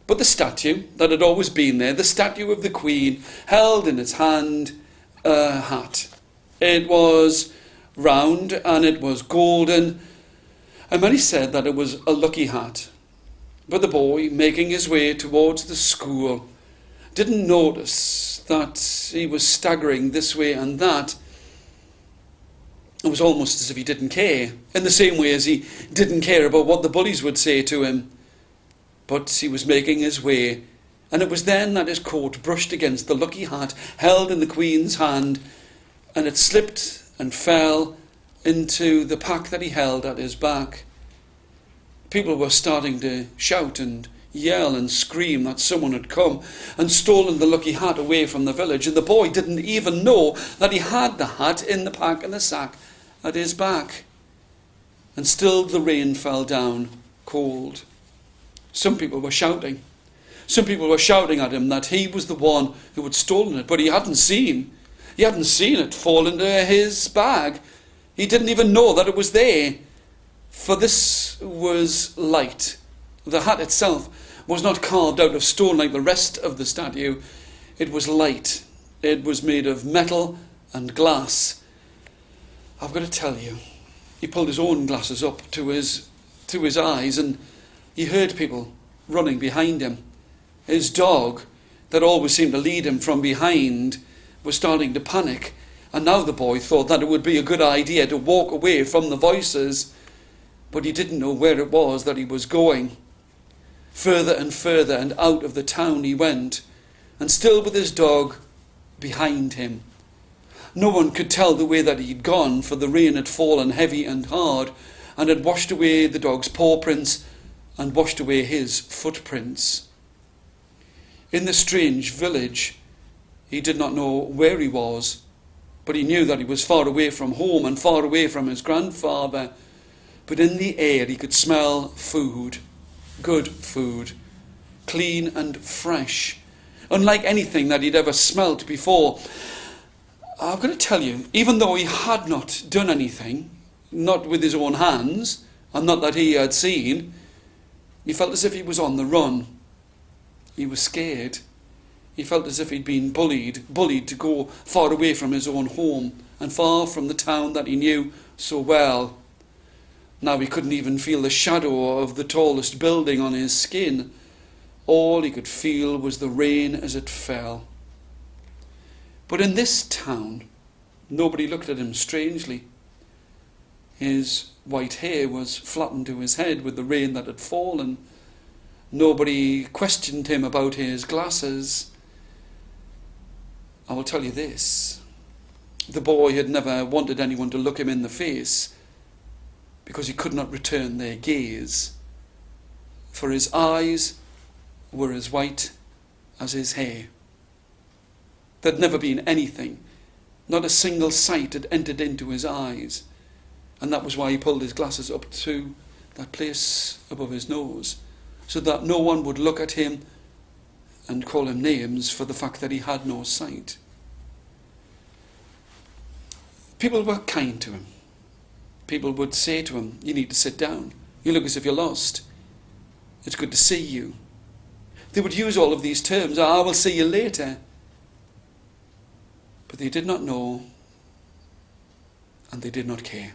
But the statue that had always been there, the statue of the Queen, held in its hand a hat. It was round and it was golden, and many said that it was a lucky hat. But the boy, making his way towards the school, didn't notice that he was staggering this way and that. It was almost as if he didn't care, in the same way as he didn't care about what the bullies would say to him. But he was making his way, and it was then that his coat brushed against the lucky hat held in the Queen's hand, and it slipped and fell into the pack that he held at his back. People were starting to shout and yell and scream that someone had come and stolen the lucky hat away from the village, and the boy didn't even know that he had the hat in the pack and the sack at his back. And still the rain fell down, cold. Some people were shouting. Some people were shouting at him that he was the one who had stolen it, but he hadn't seen it fall into his bag. He didn't even know that it was there. For this was light. The hat itself was not carved out of stone like the rest of the statue. It was light. It was made of metal and glass. I've got to tell you, he pulled his own glasses up to his eyes, and he heard people running behind him. His dog, that always seemed to lead him from behind, was starting to panic, and now the boy thought that it would be a good idea to walk away from the voices, but he didn't know where it was that he was going. Further and further and out of the town he went, and still with his dog behind him. No one could tell the way that he'd gone, for the rain had fallen heavy and hard, and had washed away the dog's paw prints and washed away his footprints. In this strange village, he did not know where he was, but he knew that he was far away from home and far away from his grandfather. But in the air he could smell food, good food, clean and fresh, unlike anything that he'd ever smelt before. I've got to tell you, even though he had not done anything, not with his own hands, and not that he had seen, he felt as if he was on the run. He was scared. He felt as if he'd been bullied to go far away from his own home and far from the town that he knew so well. Now he couldn't even feel the shadow of the tallest building on his skin. All he could feel was the rain as it fell. But in this town, nobody looked at him strangely. His white hair was flattened to his head with the rain that had fallen. Nobody questioned him about his glasses. I will tell you this. The boy had never wanted anyone to look him in the face because he could not return their gaze. For his eyes were as white as his hair. There'd never been anything, not a single sight had entered into his eyes. And that was why he pulled his glasses up to that place above his nose, so that no one would look at him and call him names for the fact that he had no sight. People were kind to him. People would say to him, "You need to sit down. You look as if you're lost. It's good to see you." They would use all of these terms. "I will see you later." But they did not know, and they did not care,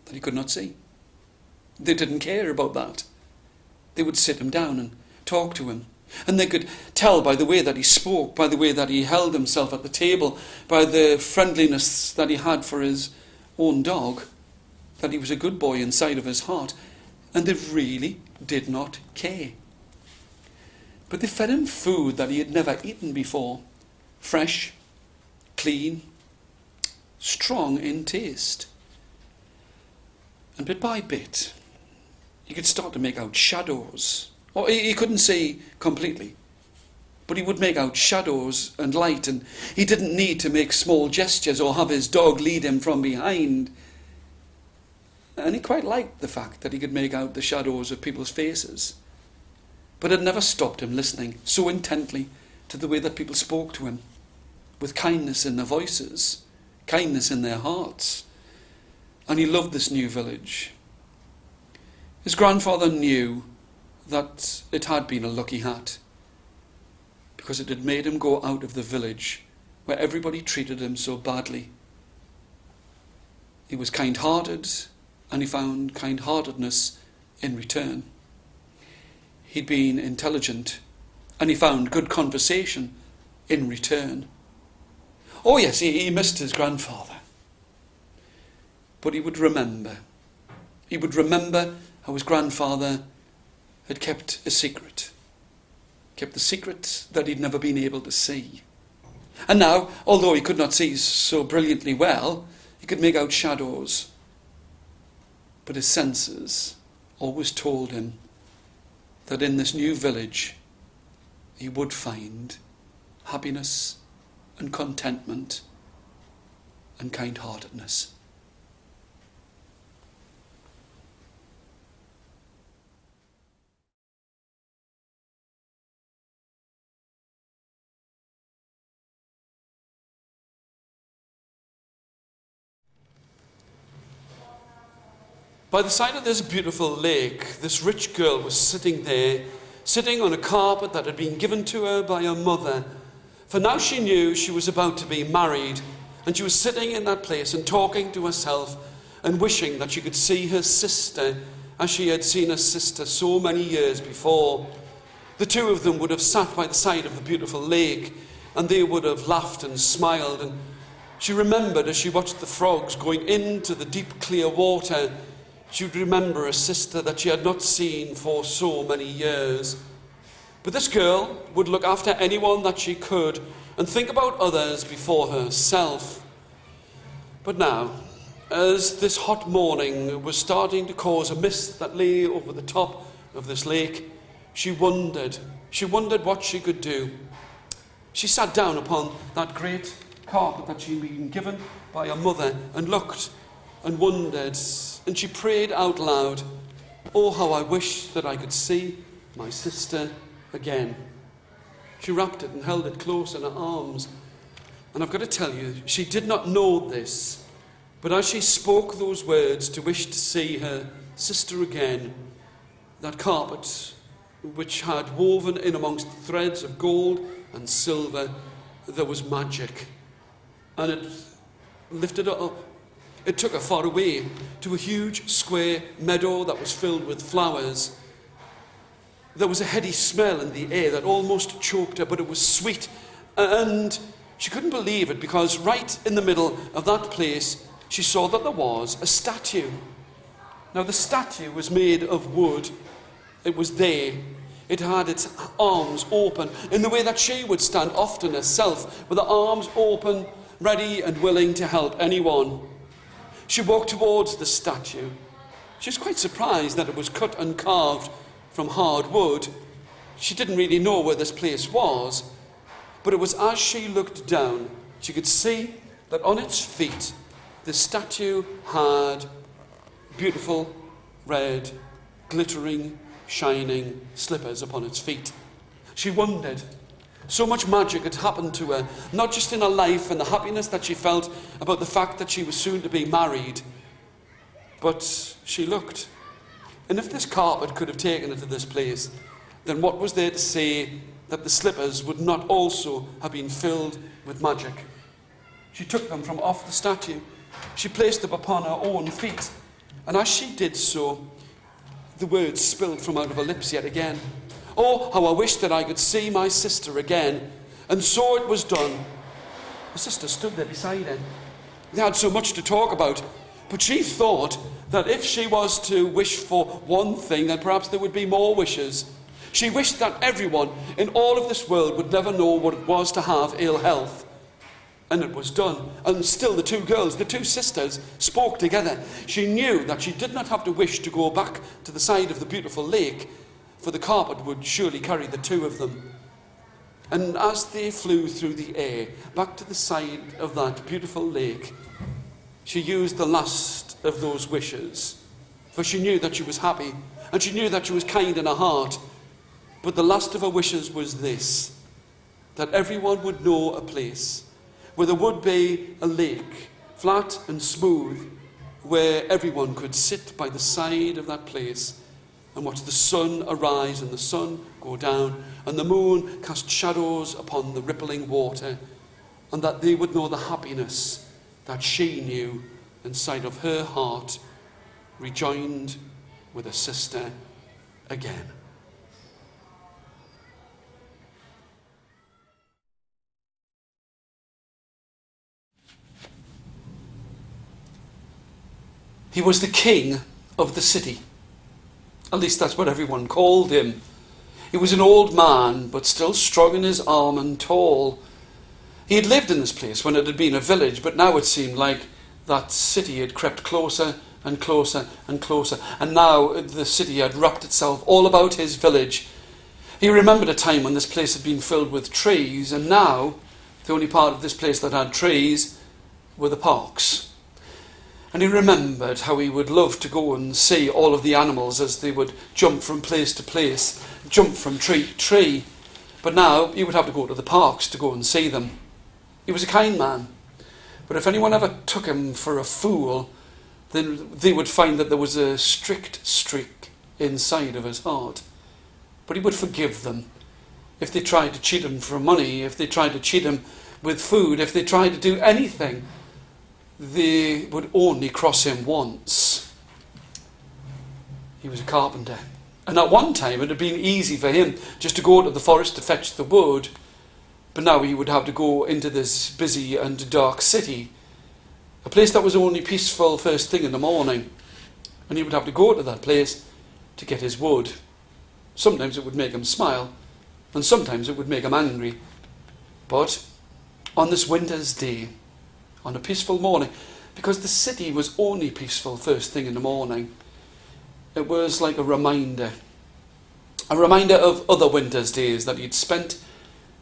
that he could not see. They didn't care about that. They would sit him down and talk to him. And they could tell by the way that he spoke, by the way that he held himself at the table, by the friendliness that he had for his own dog, that he was a good boy inside of his heart. And they really did not care. But they fed him food that he had never eaten before. Fresh, clean, strong in taste. And bit by bit, he could start to make out shadows. Or he couldn't see completely, but he would make out shadows and light, and he didn't need to make small gestures or have his dog lead him from behind. And he quite liked the fact that he could make out the shadows of people's faces. But it never stopped him listening so intently to the way that people spoke to him, with kindness in their voices, kindness in their hearts. And he loved this new village. His grandfather knew that it had been a lucky hat, because it had made him go out of the village where everybody treated him so badly. He was kind-hearted, and he found kind-heartedness in return. He'd been intelligent, and he found good conversation in return. Oh yes, he missed his grandfather. But he would remember. He would remember how his grandfather had kept a secret. Kept the secret that he'd never been able to see. And now, although he could not see so brilliantly well, he could make out shadows. But his senses always told him that in this new village he would find happiness and contentment and kind-heartedness. By the side of this beautiful lake, this rich girl was sitting there, sitting on a carpet that had been given to her by her mother. For now she knew she was about to be married And she was sitting in that place and talking to herself and wishing that she could see her sister as she had seen her sister so many years before. The two of them would have sat by the side of the beautiful lake, and they would have laughed and smiled. And she remembered, as she watched the frogs going into the deep clear water, she would remember a sister that she had not seen for so many years. But this girl would look after anyone that she could and think about others before herself. But now, as this hot morning was starting to cause a mist that lay over the top of this lake, she wondered what she could do. She sat down upon that great carpet that she'd been given by her mother and looked and wondered, and she prayed out loud, "Oh, how I wish that I could see my sister again." She wrapped it and held it close in her arms. And I've got to tell you, she did not know this, but as she spoke those words to wish to see her sister again, that carpet, which had woven in amongst threads of gold and silver, there was magic. And it lifted her up. It took her far away to a huge square meadow that was filled with flowers. There was a heady smell in the air that almost choked her, but it was sweet. And she couldn't believe it, because right in the middle of that place, she saw that there was a statue. Now, the statue was made of wood. It was there. It had its arms open in the way that she would stand often herself, with her arms open, ready and willing to help anyone. She walked towards the statue. She was quite surprised that it was cut and carved from hard wood. She didn't really know where this place was, but it was as she looked down, she could see that on its feet, the statue had beautiful, red, glittering, shining slippers upon its feet. She wondered. So much magic had happened to her, not just in her life and the happiness that she felt about the fact that she was soon to be married, but she looked. And if this carpet could have taken her to this place, then what was there to say that the slippers would not also have been filled with magic? She took them from off the statue. She placed them upon her own feet. And as she did so, the words spilled from out of her lips yet again. "Oh, how I wish that I could see my sister again." And so it was done. Her sister stood there beside her. They had so much to talk about, but she thought that if she was to wish for one thing, then perhaps there would be more wishes. She wished that everyone in all of this world would never know what it was to have ill health. And it was done. And still the two girls, the two sisters, spoke together. She knew that she did not have to wish to go back to the side of the beautiful lake, for the carpet would surely carry the two of them. And as they flew through the air back to the side of that beautiful lake, she used the last of those wishes, for she knew that she was happy, and she knew that she was kind in her heart. But the last of her wishes was this, that everyone would know a place where there would be a lake, flat and smooth, where everyone could sit by the side of that place and watch the sun arise and the sun go down and the moon cast shadows upon the rippling water, and that they would know the happiness that she knew inside of her heart, rejoined with her sister again. He was the king of the city. At least that's what everyone called him. He was an old man, but still strong in his arm and tall. He had lived in this place when it had been a village, but now it seemed like that city had crept closer and closer and closer, and now the city had wrapped itself all about his village. He remembered a time when this place had been filled with trees, and now the only part of this place that had trees were the parks. And he remembered how he would love to go and see all of the animals as they would jump from place to place, jump from tree to tree. But now he would have to go to the parks to go and see them. He was a kind man, but if anyone ever took him for a fool, then they would find that there was a strict streak inside of his heart. But he would forgive them if they tried to cheat him for money, if they tried to cheat him with food, if they tried to do anything they would only cross him once. He was a carpenter. And at one time it had been easy for him just to go to the forest to fetch the wood. But now he would have to go into this busy and dark city, a place that was only peaceful first thing in the morning. And he would have to go to that place to get his wood. Sometimes it would make him smile, and sometimes it would make him angry. But on this winter's day, on a peaceful morning, because the city was only peaceful first thing in the morning, it was like a reminder of other winter's days that he'd spent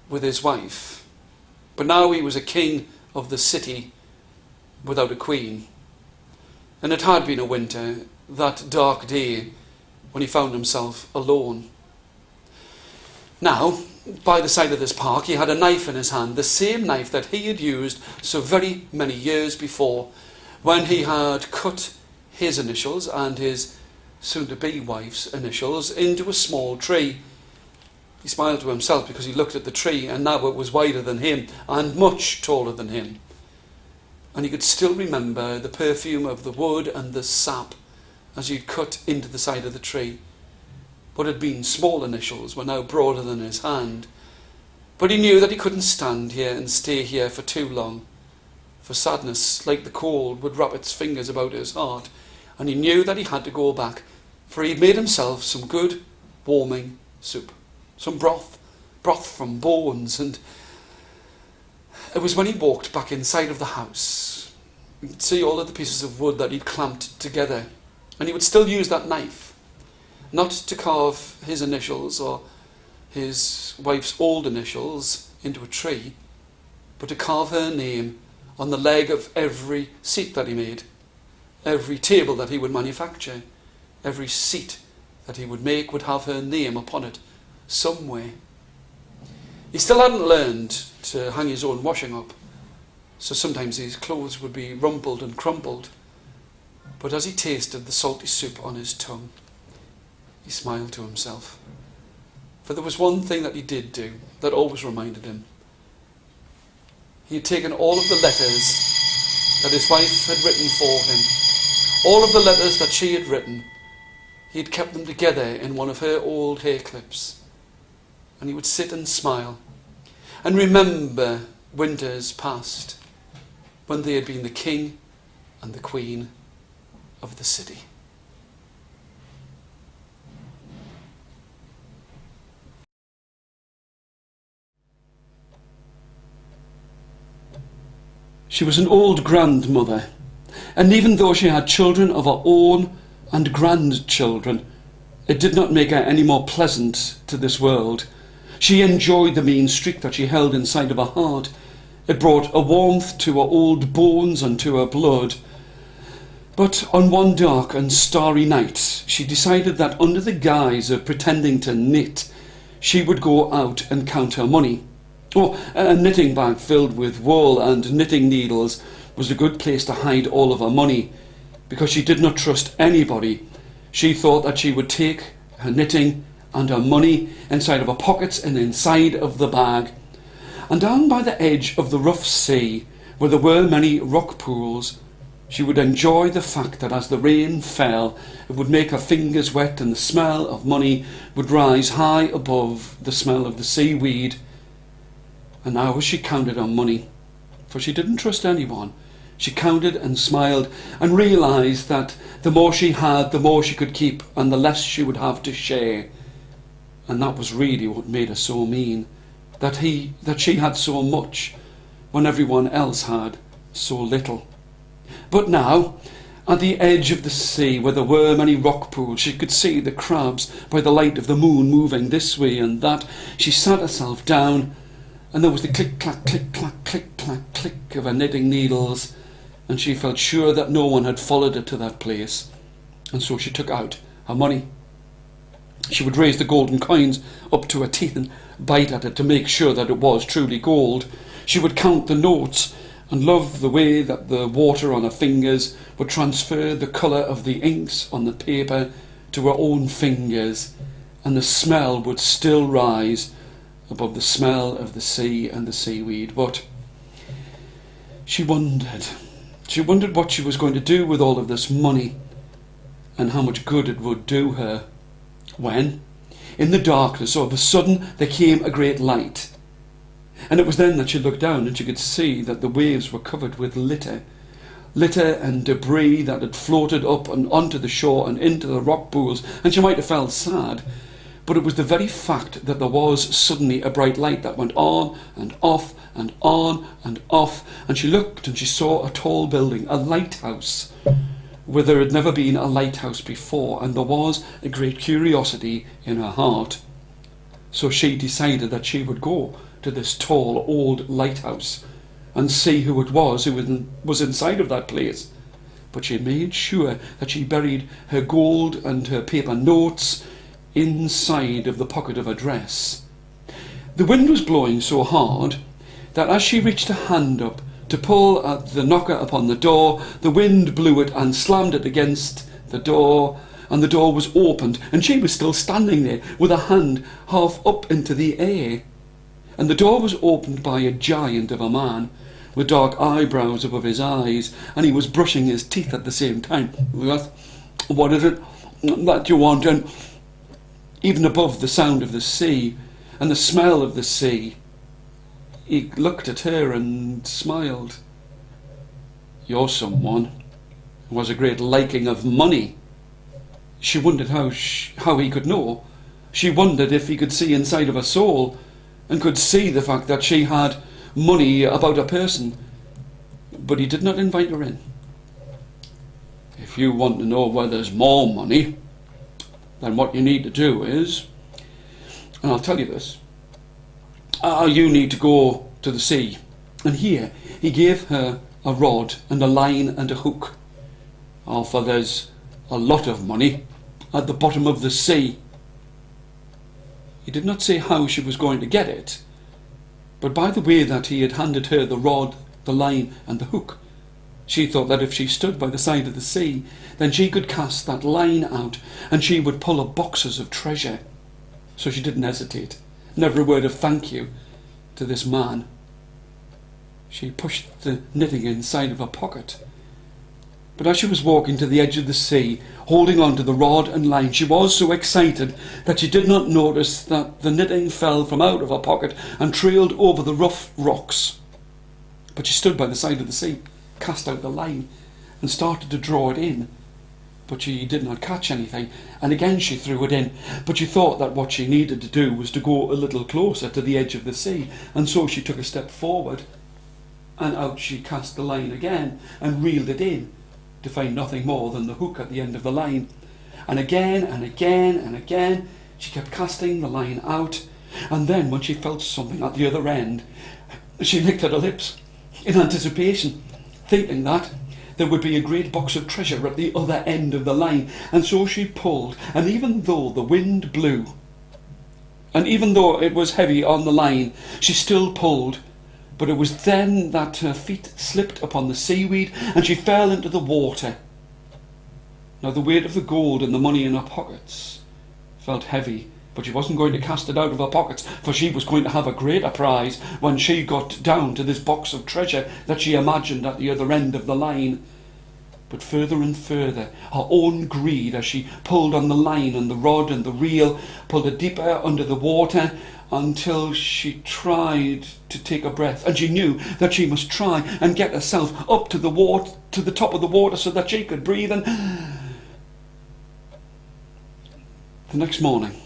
with his wife. But now he was a king of the city without a queen. And it had been a winter, that dark day when he found himself alone. Now, by the side of this park, he had a knife in his hand, the same knife that he had used so very many years before, when he had cut his initials and his soon-to-be wife's initials into a small tree. He smiled to himself because he looked at the tree, and now it was wider than him and much taller than him. And he could still remember the perfume of the wood and the sap as he'd cut into the side of the tree. What had been small initials were now broader than his hand. But he knew that he couldn't stand here and stay here for too long, for sadness, like the cold, would wrap its fingers about his heart, and he knew that he had to go back, for he'd made himself some good, warming soup, some broth from bones, and it was when he walked back inside of the house, he could see all of the pieces of wood that he'd clamped together, and he would still use that knife, not to carve his initials or his wife's old initials into a tree, but to carve her name on the leg of every seat that he made, every table that he would manufacture, every seat that he would make would have her name upon it somewhere. He still hadn't learned to hang his own washing up, so sometimes his clothes would be rumpled and crumpled. But as he tasted the salty soup on his tongue, he smiled to himself. For there was one thing that he did do that always reminded him. He had taken all of the letters that his wife had written for him, all of the letters that she had written. He had kept them together in one of her old hair clips, and he would sit and smile and remember winters past when they had been the king and the queen of the city. She was an old grandmother, and even though she had children of her own and grandchildren, it did not make her any more pleasant to this world. She enjoyed the mean streak that she held inside of her heart. It brought a warmth to her old bones and to her blood. But on one dark and starry night, she decided that under the guise of pretending to knit, she would go out and count her money. A knitting bag filled with wool and knitting needles was a good place to hide all of her money, because she did not trust anybody. She thought that she would take her knitting and her money inside of her pockets and inside of the bag. And down by the edge of the rough sea, where there were many rock pools, she would enjoy the fact that as the rain fell, it would make her fingers wet, and the smell of money would rise high above the smell of the seaweed. And now as she counted her money, for she didn't trust anyone, she counted and smiled and realised that the more she had, the more she could keep, and the less she would have to share. And that was really what made her so mean, that she had so much when everyone else had so little. But now, at the edge of the sea, where there were many rock pools, she could see the crabs by the light of the moon moving this way and that. She sat herself down, and there was the click-clack, click-clack, click-clack, click of her knitting needles, and she felt sure that no one had followed her to that place. And so she took out her money. She would raise the golden coins up to her teeth and bite at it to make sure that it was truly gold. She would count the notes and love the way that the water on her fingers would transfer the colour of the inks on the paper to her own fingers, and the smell would still rise above the smell of the sea and the seaweed. But she wondered She wondered what she was going to do with all of this money and how much good it would do her, when, in the darkness, all of a sudden there came a great light. And it was then that she looked down and she could see that the waves were covered with litter and debris that had floated up and onto the shore and into the rock pools, and she might have felt sad, but it was the very fact that there was suddenly a bright light that went on and off and on and off, and she looked and she saw a tall building, a lighthouse, where there had never been a lighthouse before, and there was a great curiosity in her heart. So she decided that she would go to this tall old lighthouse and see who it was who was inside of that place. But she made sure that she buried her gold and her paper notes inside of the pocket of her dress. The wind was blowing so hard that as she reached her hand up to pull at the knocker upon the door, the wind blew it and slammed it against the door, and the door was opened, and she was still standing there with her hand half up into the air. And the door was opened by a giant of a man with dark eyebrows above his eyes, and he was brushing his teeth at the same time. What is it that you want? And even above the sound of the sea and the smell of the sea, he looked at her and smiled. You're someone who has a great liking of money. She wondered how he could know. She wondered if he could see inside of her soul and could see the fact that she had money about a person. But he did not invite her in. If you want to know where there's more money, then what you need to do is, and I'll tell you this, you need to go to the sea. And here he gave her a rod and a line and a hook. For there's a lot of money at the bottom of the sea. He did not say how she was going to get it, but by the way that he had handed her the rod, the line and the hook, she thought that if she stood by the side of the sea, then she could cast that line out and she would pull up boxes of treasure. So she didn't hesitate. Never a word of thank you to this man. She pushed the knitting inside of her pocket. But as she was walking to the edge of the sea, holding on to the rod and line, she was so excited that she did not notice that the knitting fell from out of her pocket and trailed over the rough rocks. But she stood by the side of the sea, cast out the line, and started to draw it in. But she did not catch anything, and again she threw it in. But she thought that what she needed to do was to go a little closer to the edge of the sea, and so she took a step forward, and out she cast the line again, and reeled it in, to find nothing more than the hook at the end of the line. And again and again and again she kept casting the line out, and then when she felt something at the other end, she licked at her lips in anticipation, thinking that there would be a great box of treasure at the other end of the line. And so she pulled, and even though the wind blew, and even though it was heavy on the line, she still pulled. But it was then that her feet slipped upon the seaweed and she fell into the water. Now the weight of the gold and the money in her pockets felt heavy, but she wasn't going to cast it out of her pockets, for she was going to have a greater prize when she got down to this box of treasure that she imagined at the other end of the line. But further and further, her own greed, as she pulled on the line and the rod and the reel, pulled her deeper under the water, until she tried to take a breath, and she knew that she must try and get herself up to the top of the water so that she could breathe. And the next morning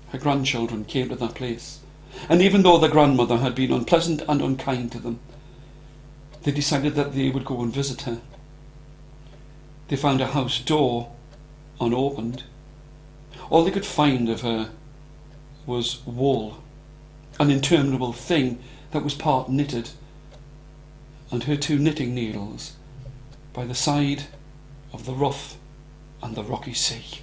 her grandchildren came to that place, and even though the grandmother had been unpleasant and unkind to them, they decided that they would go and visit her. They found her house door unopened. All they could find of her was wool, an interminable thing that was part knitted, and her 2 knitting needles by the side of the rough and the rocky sea.